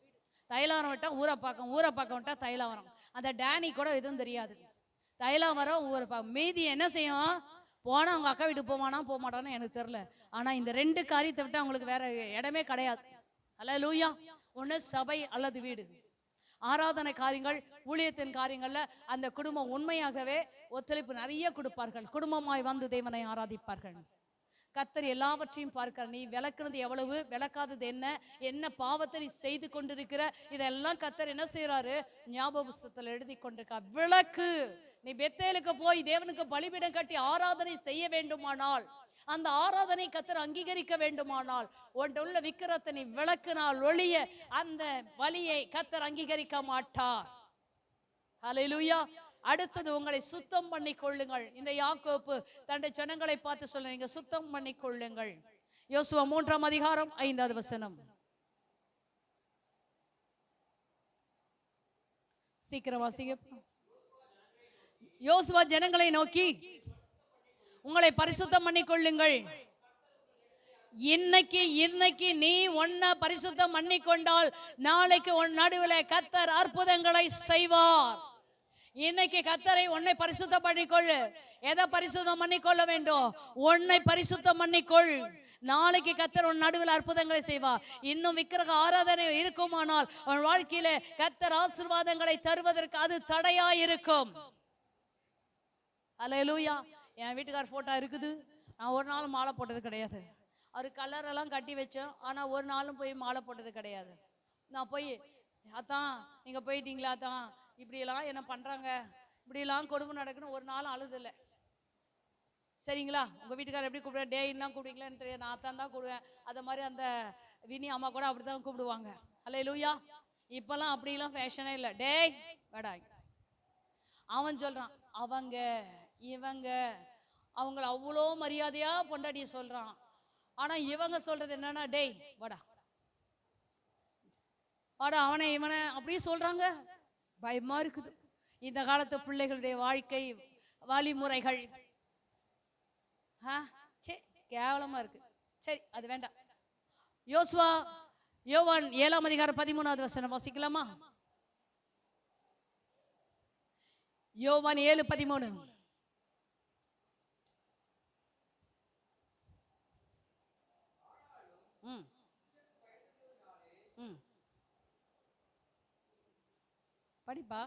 தைலாவரம் விட்டா ஊரை பார்க்கும், ஊரை பார்க்க விட்டா தைலாவரம். அந்த டேனி கூட எதுவும் தெரியாது. தைலாவரம் ஊரை பார்க்க, மீதி என்ன செய்யும், போனால் அவங்க அக்கா வீட்டுக்கு போவானா போக மாட்டான்னு எனக்கு தெரில. ஆனால் இந்த 2 காரியத்தை விட்டு அவங்களுக்கு வேற இடமே கிடையாது. அல்லேலூயா. ஒன்று சபை அல்லது வீடு. ஆராதனை காரியங்கள், ஊழியத்தின் காரியங்கள்ல அந்த குடும்பம் உண்மையாகவே ஒத்துழைப்பு நிறைய கொடுப்பார்கள். குடும்பமாய் வந்து தேவனை ஆராதிப்பார்கள். கர்த்தர் எல்லாவற்றையும் பார்க்கிறார். நீ விளக்குறது எவ்வளவு, விளக்காதது என்ன, என்ன பாவத்தை நீ செய்து கொண்டிருக்கிற, இதெல்லாம் கர்த்தர் என்ன செய்யறாரு, ஞாபக புஸ்தகத்தில் எழுதி கொண்டிருக்கார். விளக்கு. நீ பெத்தேலுக்கு போய் தேவனுக்கு பலிபீடம் கட்டி ஆராதனை செய்ய வேண்டுமானால், அந்த ஆராதனை கர்த்தர் அங்கீகரிக்க வேண்டுமானால், உள்ள விக்கிரத்தை நீ விளக்குனால் ஒளிய அந்த பலியை கர்த்தர் அங்கீகரிக்க மாட்டார். ஹல்லேலூயா. அடுத்தது, உங்களை சுத்தம் பண்ணி கொள்ளுங்கள். இந்த யாக்கோப்பு தன்னுடைய ஜனங்களை பார்த்து சொல்ல, நீங்க சுத்தம் பண்ணி கொள்ளுங்கள். யோசுவா 3ஆம் அதிகாரம் 5வது வசனம். சீக்கிரம் வாசிங்க. யோசுவா ஜனங்களை நோக்கி, உங்களை பரிசுத்தம் பண்ணி கொள்ளுங்கள். இன்னைக்கு நீ உன்னை பரிசுத்தம் பண்ணி கொண்டால் நாளைக்கு உன் நடுவில் கர்த்தர் அற்புதங்களை செய்வார். இன்னைக்கு கர்த்தரை உன்னை பரிசுத்தம் பண்ணிக்கொள். எதை பரிசுத்தம் பண்ணிக்கொள்ள வேண்டும்? உன்னை பரிசுத்தம் பண்ணிக்கொள். நாளைக்கு கர்த்தர் உன் நடுவில் அற்புதங்களை செய்வார். இன்னும் விக்கிரக ஆராதனை இருக்குமானால் உன் வாழ்க்கையில கர்த்தர் ஆசீர்வாதங்களை தருவதற்கு அது தடையா இருக்கும். அல்லேலூயா. என் வீட்டுக்கார் போட்டோ இருக்குது, நான் ஒரு நாள் மாலை போட்டது கிடையாது. அவர் கலர் எல்லாம் கட்டி வச்சோம், ஆனா ஒரு நாளும் போய் மாலை போட்டது கிடையாது. நான் போய், அதான் நீங்க போயிட்டீங்களா, அதான் இப்படியெல்லாம் என்ன பண்றாங்க, இப்படியெல்லாம் கொடுமை நடக்குன்னு ஒரு நாள் அழுதில்லை. சரிங்களா? உங்க வீட்டுக்காரர் எப்படி கூப்பிடுற, டேலாம் கூப்பிடுவீங்களான்னு தெரியாது, நான் தான் கூப்பிடுவேன். அதை மாதிரி அந்த வினி அம்மா கூட அப்படிதான் கூப்பிடுவாங்க. அல்லேலூயா. இப்பெல்லாம் அப்படிலாம் ஃபேஷனே இல்லை. டேய் வேடா. அவன் சொல்றான், அவங்க இவங்க, அவங்கள அவ்வளோ மரியாதையா பொண்டாடிய சொல்றான். ஆனா இவங்க சொல்றது என்னன்னா, டேய் வாடா வாடா, அவனை இவனை அப்படியே சொல்றாங்க. பயமா இருக்குது. இந்த காலத்து பிள்ளைகளுடைய வாழ்க்கை வழிமுறைகள் கேவலமா இருக்கு. சரி, அது வேண்டாம். யோவான் 7ஆம் அதிகாரம் 13வது வசனம் வாசிக்கலாமா? யோவான் 7:13. படிப்பா.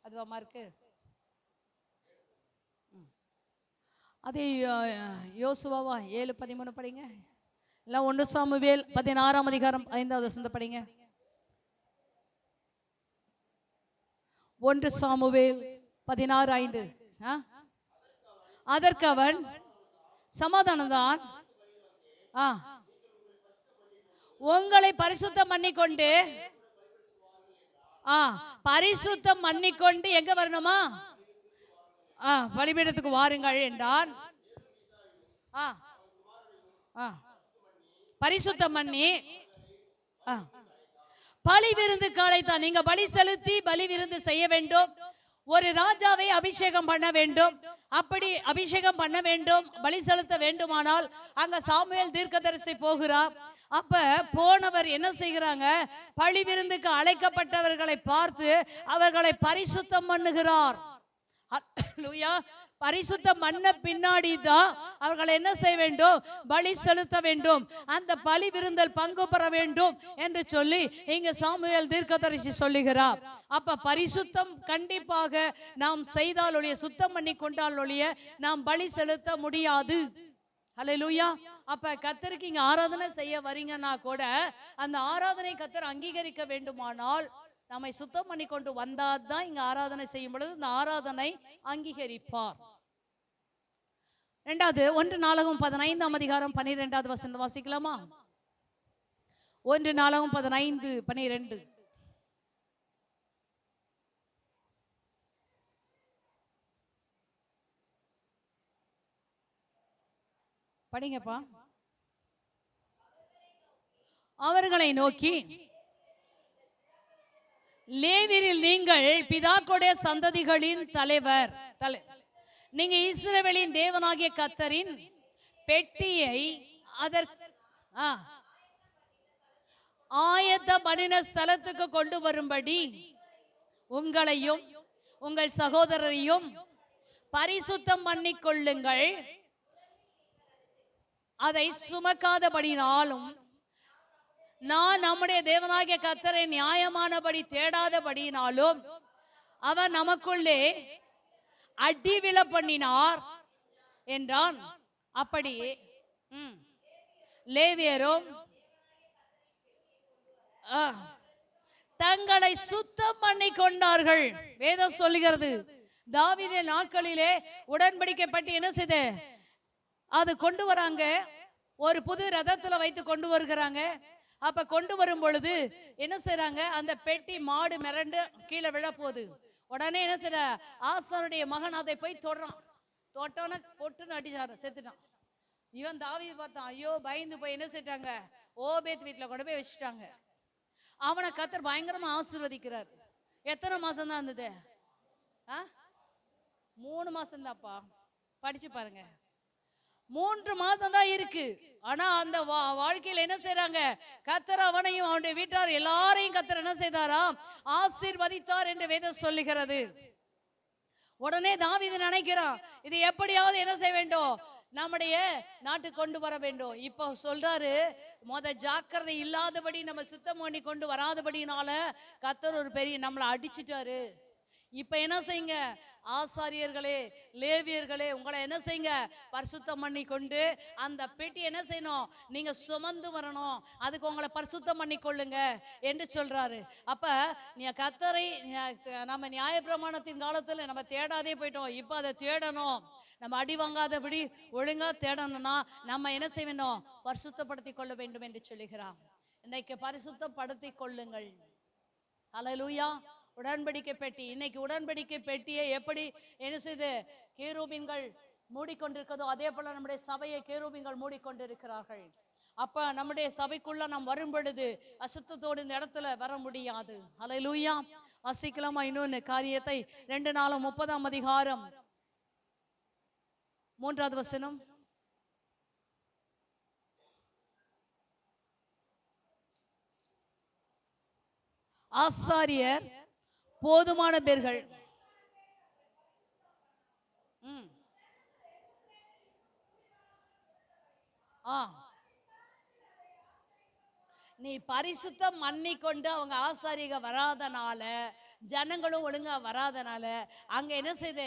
அதுவாமா இருக்கு. அதே யோசுவாவா 7:13 படிங்க. இல்லை 1 சாமுவேல் 16ஆம் அதிகாரம் 5வது வசனம் படிங்க. 1 சாமுவேல் 16:5. அதற்கு அவன், சமாதானம் தான், உங்களை பரிசுத்தம் பண்ணிக்கொண்டு, பரிசுத்தம் பண்ணிக்கொண்டு எங்க வரணுமா? பலிபீடத்துக்கு வாருங்கள் என்றான். பரிசுத்தம் பண்ணி பலி விருந்துக்கு அழைத்தான். நீங்க பலி செலுத்தி பலி விருந்து செய்ய வேண்டும். ஒரு ராஜாவை அபிஷேகம் பண்ண வேண்டும். அப்படி அபிஷேகம் பண்ண வேண்டும், பலி செலுத்த வேண்டுமானால் அங்க சாமுவேல் தீர்க்கதரிசி போகிறார். அப்ப போனவர் என்ன செய்கிறாங்க, பலி விருந்துக்கு அழைக்கப்பட்டவர்களை பார்த்து அவர்களை பரிசுத்தம் பண்ணுகிறார். அல்லேலூயா. பரிசுத்தம் பண்ண பின்னாடி தான் அவர்கள் என்ன செய்ய வேண்டும், பலி செலுத்த வேண்டும், அந்த பலி விருந்தல் பங்கு பெற வேண்டும் என்று சொல்லி இங்க சாமுவேல் தீர்க்கதரிசி சொல்லுகிறார். அப்ப பரிசுத்தம் கண்டிப்பாக நாம் செய்தால் ஒழிய, சுத்தம் பண்ணி கொண்டால் ஒழிய நாம் பலி செலுத்த முடியாது. ஹல்லேலூயா. அப்ப கர்த்தருக்கு இங்க ஆராதனை செய்ய வரீங்கன்னா கூட அந்த ஆராதனை கர்த்தர் அங்கீகரிக்க வேண்டுமானால் நம்மை சுத்தம் பண்ணி கொண்டு வந்தாதான் இங்க ஆராதனை செய்யும் பொழுது இந்த ஆராதனை அங்கீகரிப்பார். இரண்டாவது 1 நாளாகமம் 15ஆம் அதிகாரம் 12வது வசனம் வாசிக்கலாமா? 1 நாளாகமம் 15:12. படிங்கப்பா. அவர்களை நோக்கி, லேவியரில் நீங்கள் பிதாக்களுடைய சந்ததிகளின் தலைவர், நீங்க இஸ்ரவேலின் தேவனாகிய கர்த்தரின் பெட்டியை அதற்கு ஆயத்த பண்ணின ஸ்தலத்துக்கு கொண்டு வரும்படி உங்களையும் உங்கள் சகோதரரையும் பரிசுத்தம் பண்ணிக் கொள்ளுங்கள். அதை சுமக்காதபடினாலும் நான் நம்முடைய தேவனாகிய கர்த்தரை நியாயமானபடி தேடாதபடினாலும் அவர் நமக்குள்ளே அடிவிழ பண்ணினார் என்றான். அப்படி லேவியரும் தங்களை சுத்தம் பண்ணி கொண்டார்கள். வேதம் சொல்லுகிறது, தாவீது நாட்களிலே உடன்படிக்கை பற்றி என்ன செய்த அது கொண்டு வராங்க. ஒரு புது ரதத்துல வைத்து கொண்டு வருகிறாங்க. அப்ப கொண்டு வரும் பொழுது என்ன செய்யறாங்க, அந்த பெட்டி மாடு மிரண்டு கீழே விழ போகுது. உடனே என்ன செய்யற, ஆசானுடைய மகன் அதை போய் தொடுறான். தொட்டான பொட்டுன்னு அடிச்சாரு, செத்துட்டான். இவன் தாவீது பார்த்தான், ஐயோ பயந்து போய் என்ன செய்யறாங்க, ஓபேத் வீட்டுல கொண்டு போய் வச்சுட்டாங்க. அவனை கர்த்தர் பயங்கரமா ஆசீர்வதிக்கிறார். எத்தனை மாசம் தான் இருந்தது? 3 மாசம் தான்ப்பா. படிச்சு பாருங்க, 3 மாதம் தான் இருக்கு. ஆனா அந்த வாழ்க்கையில என்ன செய்யறாங்க, கர்த்தர் அவனையும் அவனுடைய வீட்டார் எல்லாரையும் கர்த்தர் என்ன செய்தாரா, ஆசீர்வதித்தார் என்று வேதம் சொல்லுகிறது. உடனே தாவீது நினைக்கிறான், இது எப்படியாவது என்ன செய்ய வேண்டும், நம்முடைய நாட்டுக்கு கொண்டு வர வேண்டும். இப்போ சொல்றாரு, ஜாக்கிரதை இல்லாதபடி நம்ம சுத்தம் பண்ணி கொண்டு வராதபடினால கர்த்தர் ஒரு பெரிய நம்மளை அடிச்சிட்டாரு. இப்ப என்ன செய்யுங்க, ஆசாரியர்களே லேவியர்களே, உங்களை என்ன செய்யுங்க, பரிசுத்தம் பண்ணி கொண்டு அந்த பெட்டி என்ன செய்யணும், நீங்க சுமந்து வரணும். அதுக்கு உங்களை பரிசுத்தம் பண்ணி கொள்ளுங்க என்று சொல்றாரு. அப்ப நீ கர்த்தரை நம்ம நியாயப்பிரமாணத்தின் காலத்துல நம்ம தேடாதே போயிட்டோம். இப்ப அதை தேடணும். நம்ம அடி வாங்காதபடி ஒழுங்கா தேடணும்னா நம்ம என்ன செய்ய வேண்டும், பரிசுத்தப்படுத்தி கொள்ள வேண்டும் என்று சொல்லுகிறான். இன்னைக்கு பரிசுத்தப்படுத்தி கொள்ளுங்கள். ஹல்லேலூயா. உடன்படிக்கை பெட்டி, இன்னைக்கு உடன்படிக்கை பெட்டியை எப்படி என்ன செய்து கேருபீன்கள் மூடிக்கொண்டிருக்கிறதோ அதே போல நம்முடைய சபையை கேருபீன்கள் மூடிக்கொண்டிருக்கிறார்கள். அப்ப நம்முடைய சபைக்குள்ள நாம் வரும் பொழுது அசுத்தத்தோடு இந்த இடத்துல வர முடியாது. ஹல்லேலூயா. வாசிக்கலாமா இன்னொன்னு காரியத்தை? 2 நாளாகமம் 30ஆம் அதிகாரம் 3வது வசனம். ஆசாரியர் போதுமான பேர்கள் நீ பரிசுத்தம் பண்ணி கொண்டு அவங்க ஆசாரிக வராதனால, ஜனங்களும் ஒழுங்கா வராதனால அங்க என்ன செய்து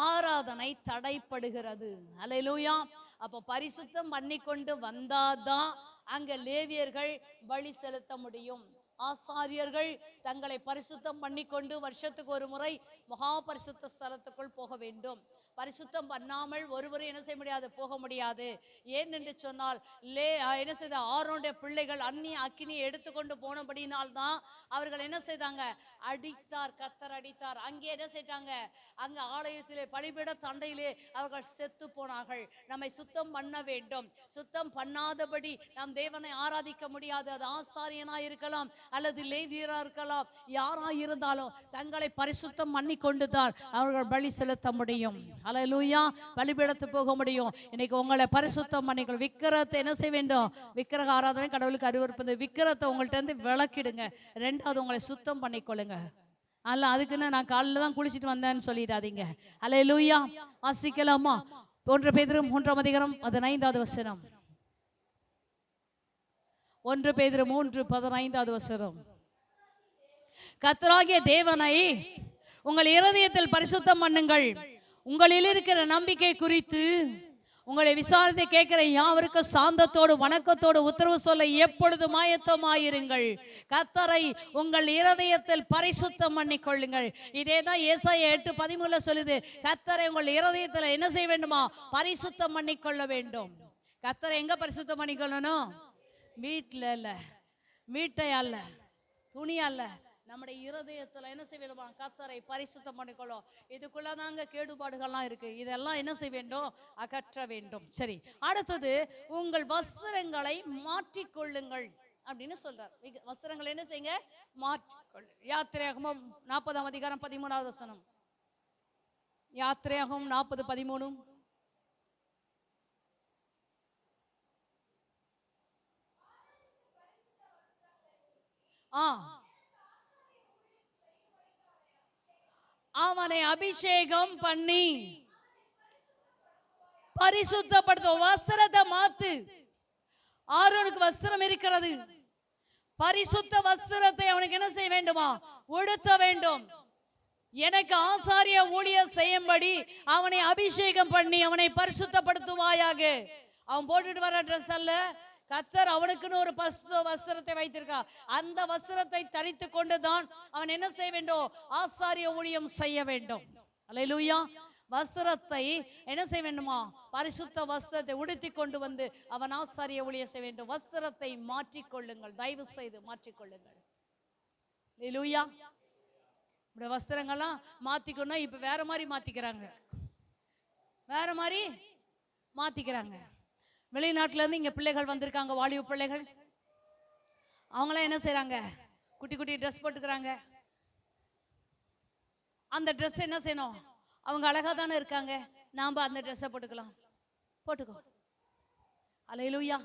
ஆராதனை தடைப்படுகிறது. அல்லேலூயா. அப்ப பரிசுத்தம் பண்ணி கொண்டு வந்தாதான் அங்க லேவியர்கள் பலி செலுத்த முடியும். ஆசாரியர்கள் தங்களை பரிசுத்தம் பண்ணி கொண்டு வருஷத்துக்கு ஒரு முறை மகா பரிசுத்த ஸ்தலத்துக்குள் போக வேண்டும். பரிசுத்தம் பண்ணாமல் ஒருவரும் என்ன செய்ய முடியாது, போக முடியாது. ஏன் என்று சொன்னால் என்ன செய்த ஆரோனுடைய பிள்ளைகள் அந்நிய அக்கினியை எடுத்துக்கொண்டு போனபடினால் தான் அவர்கள் என்ன செய்தாங்க, அடித்தார், கர்த்தர் அடித்தார். அங்கே என்ன செய்தாங்க, அங்க ஆலயத்திலே பலிபீட தண்டையிலே அவர்கள் செத்து போனார்கள். நம்மை சுத்தம் பண்ண வேண்டும். சுத்தம் பண்ணாதபடி நாம் தேவனை ஆராதிக்க முடியாது. அது ஆசாரியனா இருக்கலாம் அல்லது லேவியரா இருக்கலாம், யாரா இருந்தாலும் தங்களை பரிசுத்தம் பண்ணி கொண்டுதான் அவர்கள் பலி செலுத்த முடியும். அல்லேலூயா. பலிபீடத்துக்கு போக முடியும். இன்னைக்கு உங்களை பரிசுத்தம் பண்ணிக்கணும். விக்கிரத்தை என்ன செய்ய வேண்டும், விக்கிரக ஆராதனை கடவுளுக்கு அருவருப்பது. விக்கிரத்தை உங்கள்ட்ட இருந்து விளக்கிடுங்க. 2வது உங்களை சுத்தம் பண்ணிக்கொள்ளுங்க. அல்ல அதுக்குன்னு நான் காலையில தான் குளிச்சுட்டு வந்தேன்னு சொல்லிடாதீங்க. அல்லேலூயா. வாசிக்கலாமா? 1 பேதுரு 3ஆம் அதிகாரம் 15வது வசனம். 1 பேதுரு 3:15வது வசனம். கர்த்தராகிய தேவனை உங்கள் இருதயத்தில் பரிசுத்தம் பண்ணுங்கள். உங்களில் இருக்கிற நம்பிக்கை குறித்து உங்களை விசாரித்து கேட்கிற யாவருக்கு சாந்தத்தோடு வணக்கத்தோடு உத்தரவு சொல்ல எப்பொழுதும் ஆயத்தமாயிருங்கள். கர்த்தரை உங்கள் இருதயத்தில் பரிசுத்தம் பண்ணிக்கொள்ளுங்கள். இதேதான் ஏசாயா 8:13 சொல்லுது. கர்த்தரை உங்கள் இருதயத்தில் என்ன செய்ய வேண்டுமா? பரிசுத்தம் பண்ணிக்கொள்ள வேண்டும். கர்த்தரை எங்க பரிசுத்தம் பண்ணிக்கொள்ளணும்? வீட்டில் அல்ல, வீட்டை அல்ல, துணி அல்ல, நம்முடைய இருதயத்துல என்ன செய்ய வேண்டுமா? கர்த்தரை பரிசுத்தம் பண்ணிக்கொள்ளும். இதுக்குள்ளதாங்க கேடுபாடுகள்லாம் இருக்கு. இதெல்லாம் என்ன செய்ய வேண்டும்? அகற்ற வேண்டும். சரி, அடுத்தது உங்கள் வஸ்திரங்களை மாற்றிக்கொள்ளுங்கள் அப்படின்னு சொல்றார். வஸ்திரங்களை என்ன செய்யுங்க? மாற்றிக்கொள்ளு. யாத்திரையாகமம் 40:13. யாத்திரையாகமம் 40:13. அவனை அபிஷேகம் பண்ணி பரிசுத்தப்படுத்தும். வஸ்திரத்தை மாத்து. ஆரோனுக்கு வஸ்திரம் இருக்கிறது. பரிசுத்த வஸ்திரத்தை அவனுக்கு என்ன செய்ய வேண்டுமா? உடுத்த வேண்டும். எனக்கு ஆசாரிய ஊழியர் செய்யும்படி அவனை அபிஷேகம் பண்ணி அவனை பரிசுத்தப்படுத்துவாயாக. அவன் போட்டுட்டு வர ட்ரெஸ் அல்ல, கர்த்தர் அவனுக்குன்னு ஒரு பரிசுத்த வஸ்திரத்தை வைத்திருக்கா. அந்த வஸ்திரத்தை தரித்து கொண்டுதான் அவன் என்ன செய்ய வேண்டும்? ஆசாரிய ஊழியம் செய்ய வேண்டும். அல்லேலூயா. வஸ்திரத்தை என்ன செய்ய வேண்டுமா? பரிசுத்த வஸ்திரத்தை உடுத்தி கொண்டு வந்து அவன் ஆசாரிய ஊழியம் செய்ய வேண்டும். வஸ்திரத்தை மாற்றிக்கொள்ளுங்கள், தயவு செய்து மாற்றிக்கொள்ளுங்கள். அல்லேலூயா. இப்படி வஸ்திரங்கள்லாம் மாத்திக்கணும். இப்ப வேற மாதிரி மாத்திக்கிறாங்க, வேற மாதிரி மாத்திக்கிறாங்க. வெளிநாட்டுல இருந்து இங்க பிள்ளைகள் வந்திருக்காங்க, வாலிப பிள்ளைகள். அவங்களாம் என்ன செய்யறாங்க? குட்டி குட்டி ட்ரெஸ் போட்டுக்கிறாங்க. அந்த ட்ரெஸ் என்ன செய்யணும்? அவங்க அழகா தானே இருக்காங்க, நாம அந்த ட்ரெஸ்ஸை போட்டுக்கலாம். போட்டுக்கோ. அல்லேலூயா.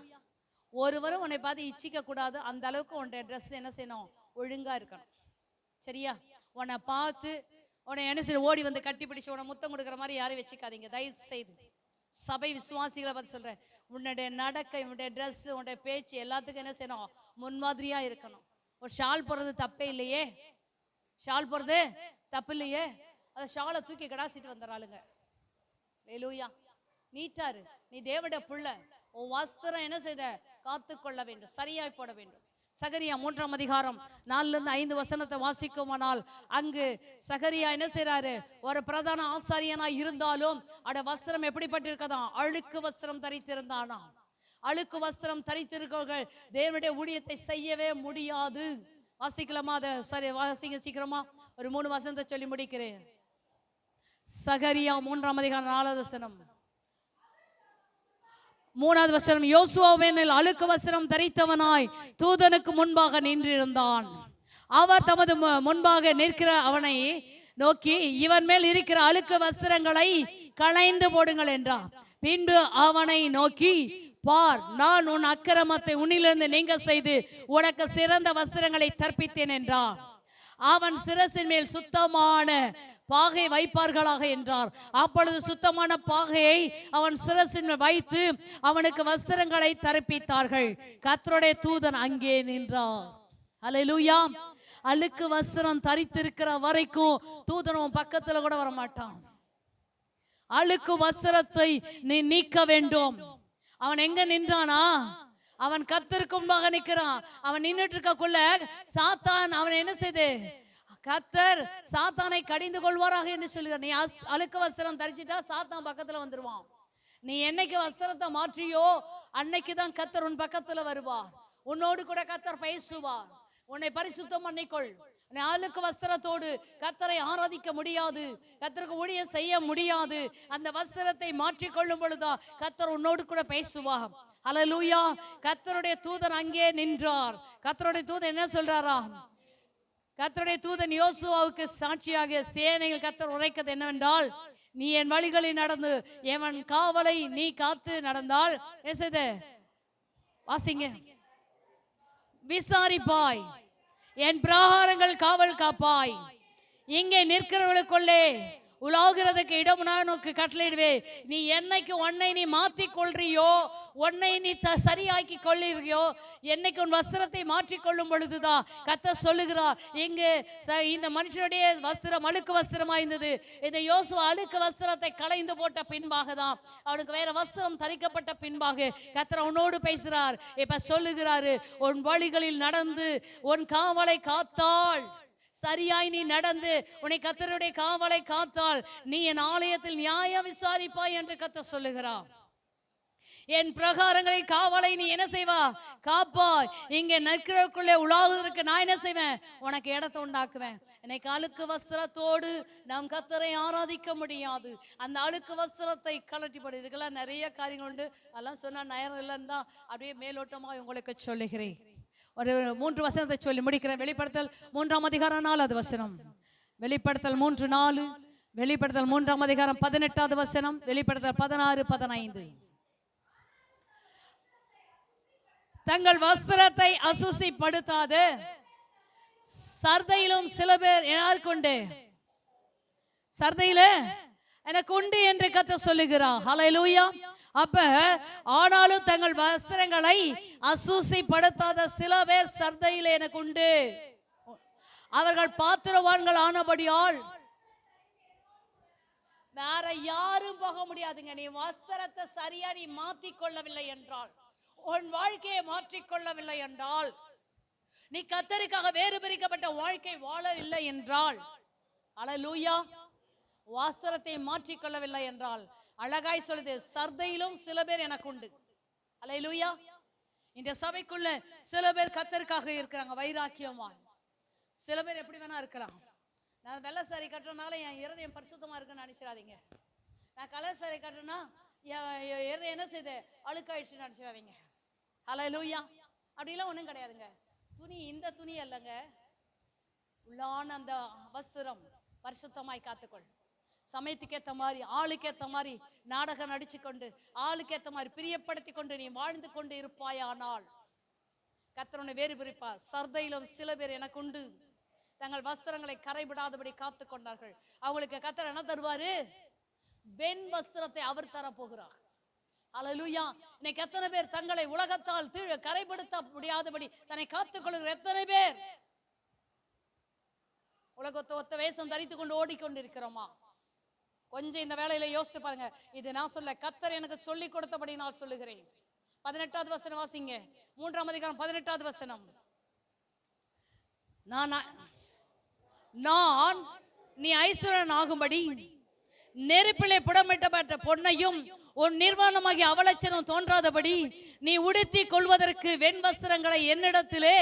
ஒருவரும் உன்னை பார்த்து இச்சிக்க கூடாது. அந்த அளவுக்கு உன்னுடைய ட்ரெஸ் என்ன செய்யணும்? ஒழுங்கா இருக்கணும். சரியா? உன்னை பார்த்து உன்னை என்ன செய்ய ஓடி வந்து கட்டி பிடிச்சு உன்னை முத்தம் கொடுக்குற மாதிரி யாரையும் வச்சுக்காதீங்க, தயவு செய்து. சபை விசுவாசிகளை பார்த்து சொல்றேன், உன்னுடைய நடக்கை, உன்னுடைய ட்ரெஸ், உன்னுடைய பேச்சு எல்லாத்துக்கும் என்ன செய்யணும்? முன்மாதிரியா இருக்கணும். ஒரு ஷால் போடுறது தப்பே இல்லையே, ஷால் போடுறது தப்பு இல்லையே. அதை ஷாலை தூக்கி கடாசிட்டு வந்துடுறாளுங்க. அல்லேலூயா. நீட்டாரு, நீ தேவனுடைய பிள்ளை. உன் வஸ்திரம் என்ன செய்த? காத்துக்கொள்ள வேண்டும், சரியாய் போட வேண்டும். சகரியா 3:4-5 வாசிக்குமானால் அங்கு சகரியா என்ன செய்யறாரு? ஒரு பிரதான ஆசாரியனா இருந்தாலும் அட வஸ்திரம் எப்படிப்பட்டிருக்கதா? அழுக்கு வஸ்திரம் தரித்திருந்தானா. அழுக்கு வஸ்திரம் தரித்திருக்கவர்கள் தேவனுடைய ஊழியத்தை செய்யவே முடியாது. வாசிக்கலாமா? அதை சரி வாசிங்க சீக்கிரமா. ஒரு 3 வசனத்தை சொல்லி முடிக்கிறேன். சகரியா 3:4. 3வது வசனம். யோசுவாவெனில் அழுக்கு வஸ்திரம் தரித்தவனாய் தூதனுக்கு முன்பாக நின்றிருந்தான். அவர் தமது முன்பாக நிற்கிற அவனை நோக்கி, இவன் மேல் இருக்கிற அழுக்கு வஸ்திரங்களை களைந்து போடுங்கள் என்றார். பின்பு அவனை நோக்கி, பார், நான் உன் அக்கிரமத்தை உன்னிலிருந்து நீங்க செய்து உனக்கு சிறந்த வஸ்திரங்களை தற்பித்தேன் என்றார். அவன் சிரசின் மேல் சுத்தமான பாகை வைப்பார்களாக என்றார். அப்பொழுது சுத்தமான பாகையை அவன் சிரசின் வைத்து அவனுக்கு வஸ்திரங்களை தரிப்பித்தார்கள். கர்த்தருடைய தூதன் அங்கே நின்றார். அல்லேலூயா. அழுக்கு வஸ்திரம் தரித்திருக்கிற வரைக்கும் தூதன் பக்கத்துல கூட வர மாட்டான். அழுக்கு வஸ்திரத்தை நீ நீக்க வேண்டும். அவன் எங்க நின்றானா? அவன் கர்த்தருக்கு முன்பாக நிற்கிறான். அவன் நின்றுட்டு இருக்கக்குள்ள சாத்தான் அவன் என்ன செய்து? கர்த்தர் சாத்தானை கடிந்து கொள்வாராக என்று சொல்லுகிறார். நீ அழுக்கு வஸ்திரம் தரிச்சிட்டா சாத்தான் பக்கத்துல வந்துருவான். நீ என்னைக்கு வஸ்திரத்தை மாற்றியோ அன்னைக்கு தான் கர்த்தர் உன் பக்கத்துல வருவார். உன்னோடு கூட கர்த்தர் பேசுவார். உன்னை பரிசுத்தம் பண்ணிக்கொள். அழுக்கு வஸ்திரத்தோடு கர்த்தரை ஆராதிக்க முடியாது, கர்த்தருக்கு ஊழியம் செய்ய முடியாது. அந்த வஸ்திரத்தை மாற்றிக்கொள்ளும் பொழுதுதான் கர்த்தர் உன்னோடு கூட பேசுவார். அல்லேலூயா. கர்த்தருடைய தூதன் அங்கே நின்றார். கர்த்தருடைய தூதன் என்ன சொல்றாரா? கர்த்தருடைய தூதன் யோசுவாவுக்கு சாட்சியாக சேனையில் கர்த்தர் உரைக்கிறது என்னவென்றால், நீ என் வழிகளில் நடந்து எவன் காவலை நீ காத்து நடந்தால் என்ன செய்த? வாசிங்க. விசாரிப்பாய், என் பிரகாரங்கள் காவல் காப்பாய், இங்கே நிற்கிறவர்களுக்குள்ளே உலாகிறதுக்கு இடம் நான் உனக்கு கட்டளையிடுவே. நீ என்னைக்கு உன்னை நீ மாத்திக் கொள்றியோ, உன்னை நீ சரியாக்கி கொள்ளிறியோ, என்னைக்கு உன் வஸ்திரத்தை மாற்றிக்கொள்ளும் பொழுதுதான் கர்த்தர் சொல்லுகிறார். இங்கு இந்த மனுஷனுடைய வஸ்திரம் அழுக்கு வஸ்திரமா இருந்தது. இந்த யோசுவா அழுக்கு வஸ்திரத்தை களைந்து போட்ட பின்பாக தான் அவனுக்கு வேற வஸ்திரம் தரிக்கப்பட்ட பின்பாக கர்த்தர் அவனோடு பேசுறார். இப்ப சொல்லுகிறாரு, உன் வழிகளில் நடந்து உன் காவலை காத்தால், சரியாய் நீ நடந்து உன்னை கர்த்தருடைய காவலை காத்தால் நீ என் ஆலயத்தில் நியாயம் விசாரிப்பாய் என்று கர்த்தர் சொல்லுகிறார். என் பிரகாரங்களை காவலை நீ என்ன செய்வா? காப்பாய். இங்க நற்கிறக்குள்ளே உலாகுவதற்கு நான் என்ன செய்வேன்? உனக்கு இடத்தை உண்டாக்குவேன். இன்னைக்கு அழுக்கு வஸ்திரத்தோடு நாம் கர்த்தரை ஆராதிக்க முடியாது. அந்த அழுக்கு வஸ்திரத்தை கலட்டிப்படும். இதுக்கெல்லாம் நிறைய காரியங்கள் உண்டு. அதெல்லாம் சொன்னா நேரம் இல்லைன்னு தான் அப்படியே மேலோட்டமாக உங்களுக்கு சொல்லுகிறேன். ஒரு 3 வசனத்தை சொல்லி முடிக்கிறேன். வெளிப்படுத்தல் 3ஆம் அதிகாரம் 4வது வசனம். வெளிப்படுத்தல் 3:4, வெளிப்படுத்தல் 3ஆம் அதிகாரம் 18வது வசனம், வெளிப்படுத்தல் 16-15. தங்கள் வஸ்திரத்தை அசுசிப்படுத்தாது சர்தையிலும் சில பேர் யாருக்கு உண்டு? சர்தையில எனக்கு உண்டு என்று கர்த்தர் சொல்லுகிறார். ஹல்லேலூயா. அப்ப ஆனாலும் தங்கள் வஸ்திரங்களை அசூசிப்படுத்தாத சில பேர் சர்தையில எனக்கு உண்டு. அவர்கள் பாத்திரவான்கள் ஆனபடியால் வேற யாரும் போக முடியாதுங்க. நீ வஸ்திரத்தை சரியா நீ மாத்திக் கொள்ளவில்லை என்றால், உன் வாழ்க்கையை மாற்றிக்கொள்ளவில்லை என்றால், நீ கர்த்தருக்காக வேறு பிரிக்கப்பட்ட வாழ்க்கை வாழவில்லை என்றால், அல்லேலூயா, வஸ்திரத்தை மாற்றிக்கொள்ளவில்லை என்றால், அழகாய் சொல்லுது, சர்தையிலும் சில பேர் எனக்கு உண்டு. அல்லேலூயா. இந்த சபைக்குள்ள சில பேர் கர்த்தருக்காக இருக்கிறாங்க வைராக்கியமா. சில பேர் எப்படி வேணா இருக்கலாம். நான் வெள்ளை சாரி கட்டுறதுனால என் இருதயம் பரிசுத்தமா இருக்குன்னு நினைச்சிடாதீங்க. நான் கலர் சாரி கட்டுறேன்னா இருதயம் என்ன செய்து அழுக்காயிடுச்சுன்னு நினைச்சிடாதீங்க. அல்லேலூயா. அப்படிலாம் ஒன்றும் கிடையாதுங்க. துணி இந்த துணி அல்லங்க, உள்ளான அந்த வஸ்திரம் பரிசுத்தமாய் காத்துக்கொள். சமயத்துக்கு ஏற்ற மாதிரி, ஆளுக்கு ஏற்ற மாதிரி நாடகம் நடிச்சு கொண்டு, ஆளுக்கு ஏற்ற மாதிரி பிரியப்படுத்தி கொண்டு நீ வாழ்ந்து கொண்டு இருப்பாயானால் கர்த்தர் வேறு பிரிப்பார். சர்தையிலும் சில பேர் எனக்கு உண்டு, தங்கள் வஸ்திரங்களை கரைபடாதபடி காத்து கொண்டார்கள். அவங்களுக்கு கர்த்தர் என்ன தருவாரு? வெண் வஸ்திரத்தை அவர் தர போகிறார். அல்லேலூயா. இன்னைக்கு எத்தனை பேர் தங்களை உலகத்தால் கரைபடுத்த முடியாதபடி தன்னை காத்துக் கொள்கிற எத்தனை பேர் உலகத்தை ஒத்த வேஷம் தரித்து கொண்டு ஓடிக்கொண்டிருக்கிறோமா? கொஞ்சம் இந்த வேலையில யோசித்து பாருங்க. இது நான் சொல்ல, கர்த்தர் எனக்கு சொல்லி கொடுத்தபடி நான் சொல்லுகிறேன். 18வது வசனம் வாசிங்க. 3ஆம் அதிகாரம் 18வது வசனம். நான் நீ ஐஸ்வர்யன் ஆகும்படி நெருப்பிலே புடமிட்டப்பட்ட பொன்னையும் உன் நிர்வாணமாகிய அவலட்சணம் தோன்றாதபடி நீ உடுத்தி கொள்வதற்கு வெண் வஸ்திரங்களை என்னிடத்திலே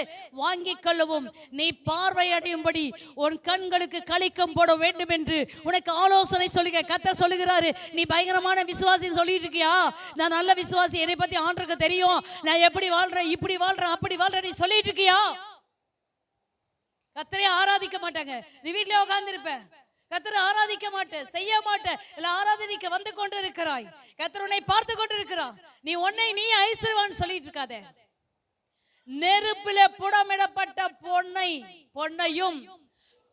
வாங்கிக் கொள்ளவும் நீ பார்வையடையும்படி உன் கண்களுக்கு களிக்கம் போட வேண்டும் என்று உனக்கு ஆலோசனை சொல்லுங்க. கர்த்தர் சொல்லுகிறாரு, நீ பயங்கரமான விசுவாசின்னு சொல்லிட்டு இருக்கியா? நான் நல்ல விசுவாசி, என்னை பத்தி ஆண்டவருக்கு தெரியும், நான் எப்படி வாழ்றேன், இப்படி வாழ்றேன், அப்படி வாழ்றேன், நீ சொல்லிட்டு இருக்கியா? கர்த்தரை ஆராதிக்க மாட்டாங்க. நீ வீட்டிலே உட்கார்ந்து இருப்ப, கர்த்தரை ஆராதிக்க மாட்டேன், செய்ய மாட்டேன், இல்ல ஆராதனைக்கு வந்து கொண்டு இருக்கிறாய், கர்த்தர் உன்னை பார்த்து கொண்டு இருக்கிறார். நீ உன்னை நீ ஐஸ்வர்யவான் சொல்லிட்டு இருக்காத. நெருப்பிலே புடமிடப்பட்ட பொன்னையும்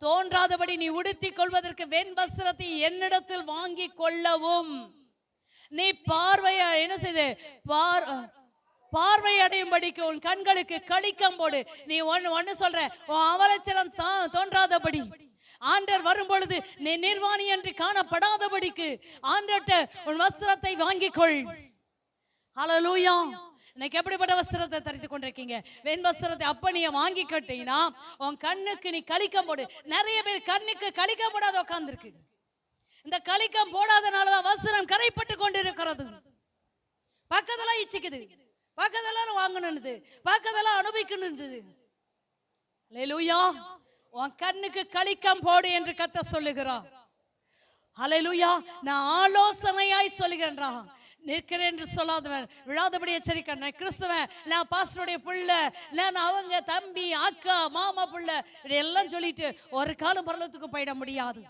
தோன்றாதபடி நீ உடுத்திக் கொள்வதற்கு வெண் வஸ்திரத்தை என்னிடத்தில் வாங்கி கொள்ளவும் நீ என்ன செய்து பார்வை அடையும்படிக்கு உன் கண்களுக்கு களிக்கம் போடு. நீ ஒன்னு சொல்ற, அவலட்சணம் தோன்றாதபடி ஆண்டவர் வரும் பொழுது நீ நிர்வாணி என்று காணப்படாதபடிக்கு ஆண்டவர்ட்ட உன் வஸ்திரத்தை வாங்கிக் கொள். ஹல்லேலூயா. இன்னைக்கு எப்படிப்பட்ட வஸ்திரத்தை தரித்து கொண்டிருக்கீங்க? வெண் வஸ்திரத்தை அப்ப நீ வாங்கி கட்டினா உன் கண்ணுக்கு நீ களிக்கம் போடு. நிறைய பேர் கண்ணுக்கு களிக்கம் போடாத உட்கார்ந்து இருக்கு. இந்த களிக்கம் போடாதனாலதான் வஸ்திரம் கரைப்பட்டு கொண்டு இருக்கிறது. பக்கத்தெல்லாம் இச்சிக்குது, பக்கத்தெல்லாம் வாங்கணுது, பக்கத்தெல்லாம் அனுபவிக்கணுது. ஹல்லேலூயா. உன் கண்ணுக்கு களிக்கம் போடு என்று கர்த்தர் சொல்லுகிறார். ஹல்லேலூயா. நான் ஆலோசனையாய் சொல்லுகிறேன். நிற்கிறேன் என்று சொல்லாதவன் விழாதபடி எச்சரிக்கிறேன். கிறிஸ்தவன், நான் பாஸ்டருடைய பிள்ளை, நான் அவங்க தம்பி, அக்கா, மாமா பிள்ளை எல்லாம் சொல்லிட்டு ஒரு காலம் பரலோகத்துக்கு போயிட முடியாது.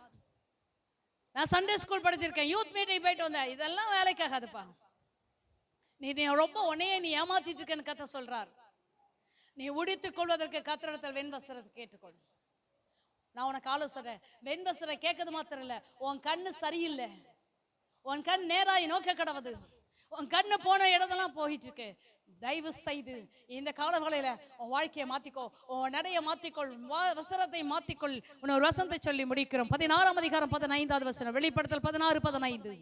நான் சண்டே ஸ்கூல் படிச்சிருக்கேன், யூத் மீட்டிங் போயிட்டு வந்தேன். இதெல்லாம் வேலைக்காகாதுப்பா. நீ ரொம்ப உன்னையே நீ ஏமாத்திட்டு இருக்கேன்னு கர்த்தர் சொல்றார். நீ உடித்துக் கொள்வதற்கு கர்த்தரிடத்தில் வெண் வஸ்திரத்தை கேட்டுக்கொள். நான் உனக்கு ஆலோசனை, வெண்வஸ்திரம் கேட்கறது மாத்திரம் இல்ல, உன் கண்ணு சரியில்லை, உன் கண் நேராய் நோக்க கடவுது, உன் கண்ணு போன இடத்தெல்லாம் போயிட்டு இருக்கு. தயவு செய்து இந்த காலங்களில உன் வாழ்க்கையை மாத்திக்கோ, உன் நடைய மாத்திக்கொள், வஸ்திரத்தை மாத்திக்கொள். ஒரு வசனத்தை சொல்லி முடிக்கிறோம். 16ஆம் அதிகாரம் 15வது வசனம், வெளிப்படுத்தல் 16:15.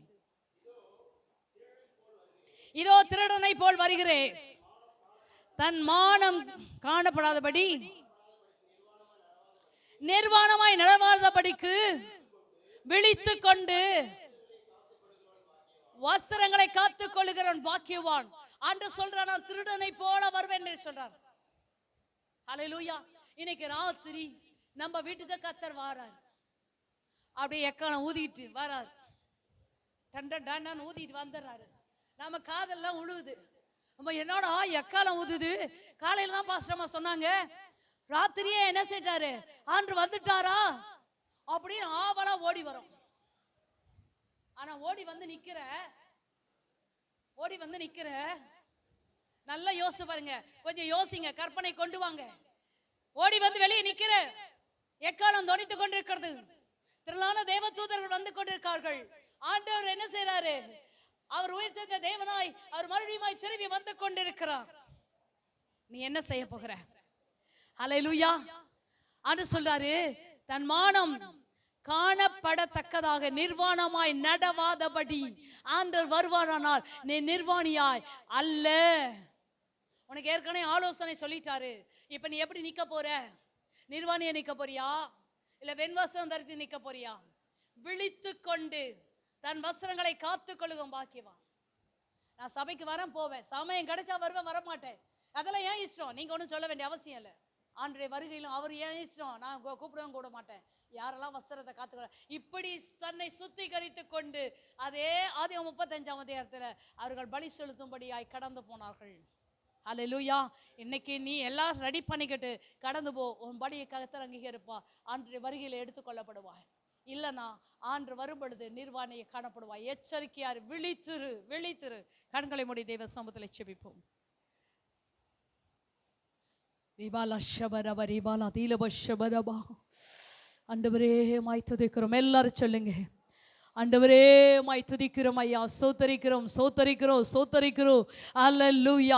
இதோ திருடனை போல் வருகிறேன், தன் மானம் காணப்படாதபடி நிர்வாணமாய் நடவாதபடிக்கு விழித்துக் கொண்டு வஸ்திரங்களை காத்துக் கொள்ளுகிறவன் பாக்கியவான். ஆண்டு சொல்றான், நான் திருடனை போல வருவேன் என்று சொல்றார். ஹல்லேலூயா. இன்னைக்கு ராத்திரி நம்ம வீட்டுக்கு கர்த்தர் வாரார். அப்படியே எக்காலம் ஊதிட்டு வரார், டன் ஊதிட்டு வந்துடுறாரு. நம்ம காதெல்லாம் உழுவுது. நம்ம என்னடா எக்காலம் ஊதுது, காலையில தான் பாஸ்டர்மா சொன்னாங்க, ராத்திரியே என்ன செய்தாரு, ஆண்டு வந்துட்டாரா அப்படின்னு ஆவலா ஓடி வரும். ஆனா ஓடி வந்து நிக்கிற நல்லா யோசிச்சு பாருங்க, கொஞ்சம் யோசிங்க, கற்பனை கொண்டு வாங்க. ஓடி வந்து வெளியே நிக்கிற, எக்காலம் தொனித்துக் கொண்டிருக்கிறது, திரளான தேவ தூதர்கள் வந்து கொண்டிருக்கார்கள். ஆண்டவர் என்ன செய்யறாரு, அவர் உயிர்த்தெழுந்த தேவனாய் அவர் மறுபடியும் திரும்பி வந்து கொண்டிருக்கிறார். நீ என்ன செய்ய போகிற? ஹல்லேலூயா. ஆண்டு சொல்றாரு, தன் மானம் காணப்படத்தக்கதாக நிர்வாணமாய் நடவாதபடி ஆண்டவர் வருவாரானால் நீ நிர்வாணியாய் அல்ல. உனக்கு ஏற்கனவே ஆலோசனை சொல்லிட்டாரு. இப்ப நீ எப்படி நிக்க போற? நிர்வாணியை நிக்க போறியா, இல்ல வெண்வஸ்திரம் தரித்து நிக்க போறியா? விழித்து கொண்டு தன் வஸ்திரங்களை காத்துக் கொள்ளும் பாக்கியவான். நான் சபைக்கு வரேன், போவேன், சமயம் கிடைச்சா வருவேன், வரமாட்டேன், அதெல்லாம் ஏன் இஷ்டம். நீங்க ஒன்றும் சொல்ல வேண்டிய அவசியம் இல்லை. ஆண்டவருடைய வருகையிலும் அவர் ஏன் இஷ்டம், நான் கூப்பிடவும் கூட மாட்டேன். யாரெல்லாம் வஸ்திரத்தை காத்துக்கிறார், இப்படி தன்னை சுத்திகரித்து கொண்டு அதே ஆதியாகமம் 35ஆம் அதிகாரத்தில் அவர்கள் பலி செலுத்தும்படியாய் கடந்து போனார்கள். ஹல்லேலூயா. இன்னைக்கு நீ எல்லாம் ரெடி பண்ணிக்கிட்டு கடந்து போ, உன் பலியை கர்த்தர் அங்கீகரிப்பா, ஆண்டவருடைய வருகையில் எடுத்துக்கொள்ளப்படுவாய். இல்லைனா ஆண்டு வரும் பொழுது நிர்வாணியை காணப்படுவாய். எச்சரிக்கையார், விழித்திரு. கண்களை மூடி தேவ சமூகத்தில் செபிப்போம். ஆண்டவரே மாய் துதிக்கிறோம். எல்லாரும் சொல்லுங்க, ஆண்டவரே மாய் துதிக்கிறோம் ஐயா, சோத்தரிக்கிறோம். அல்லேலூயா.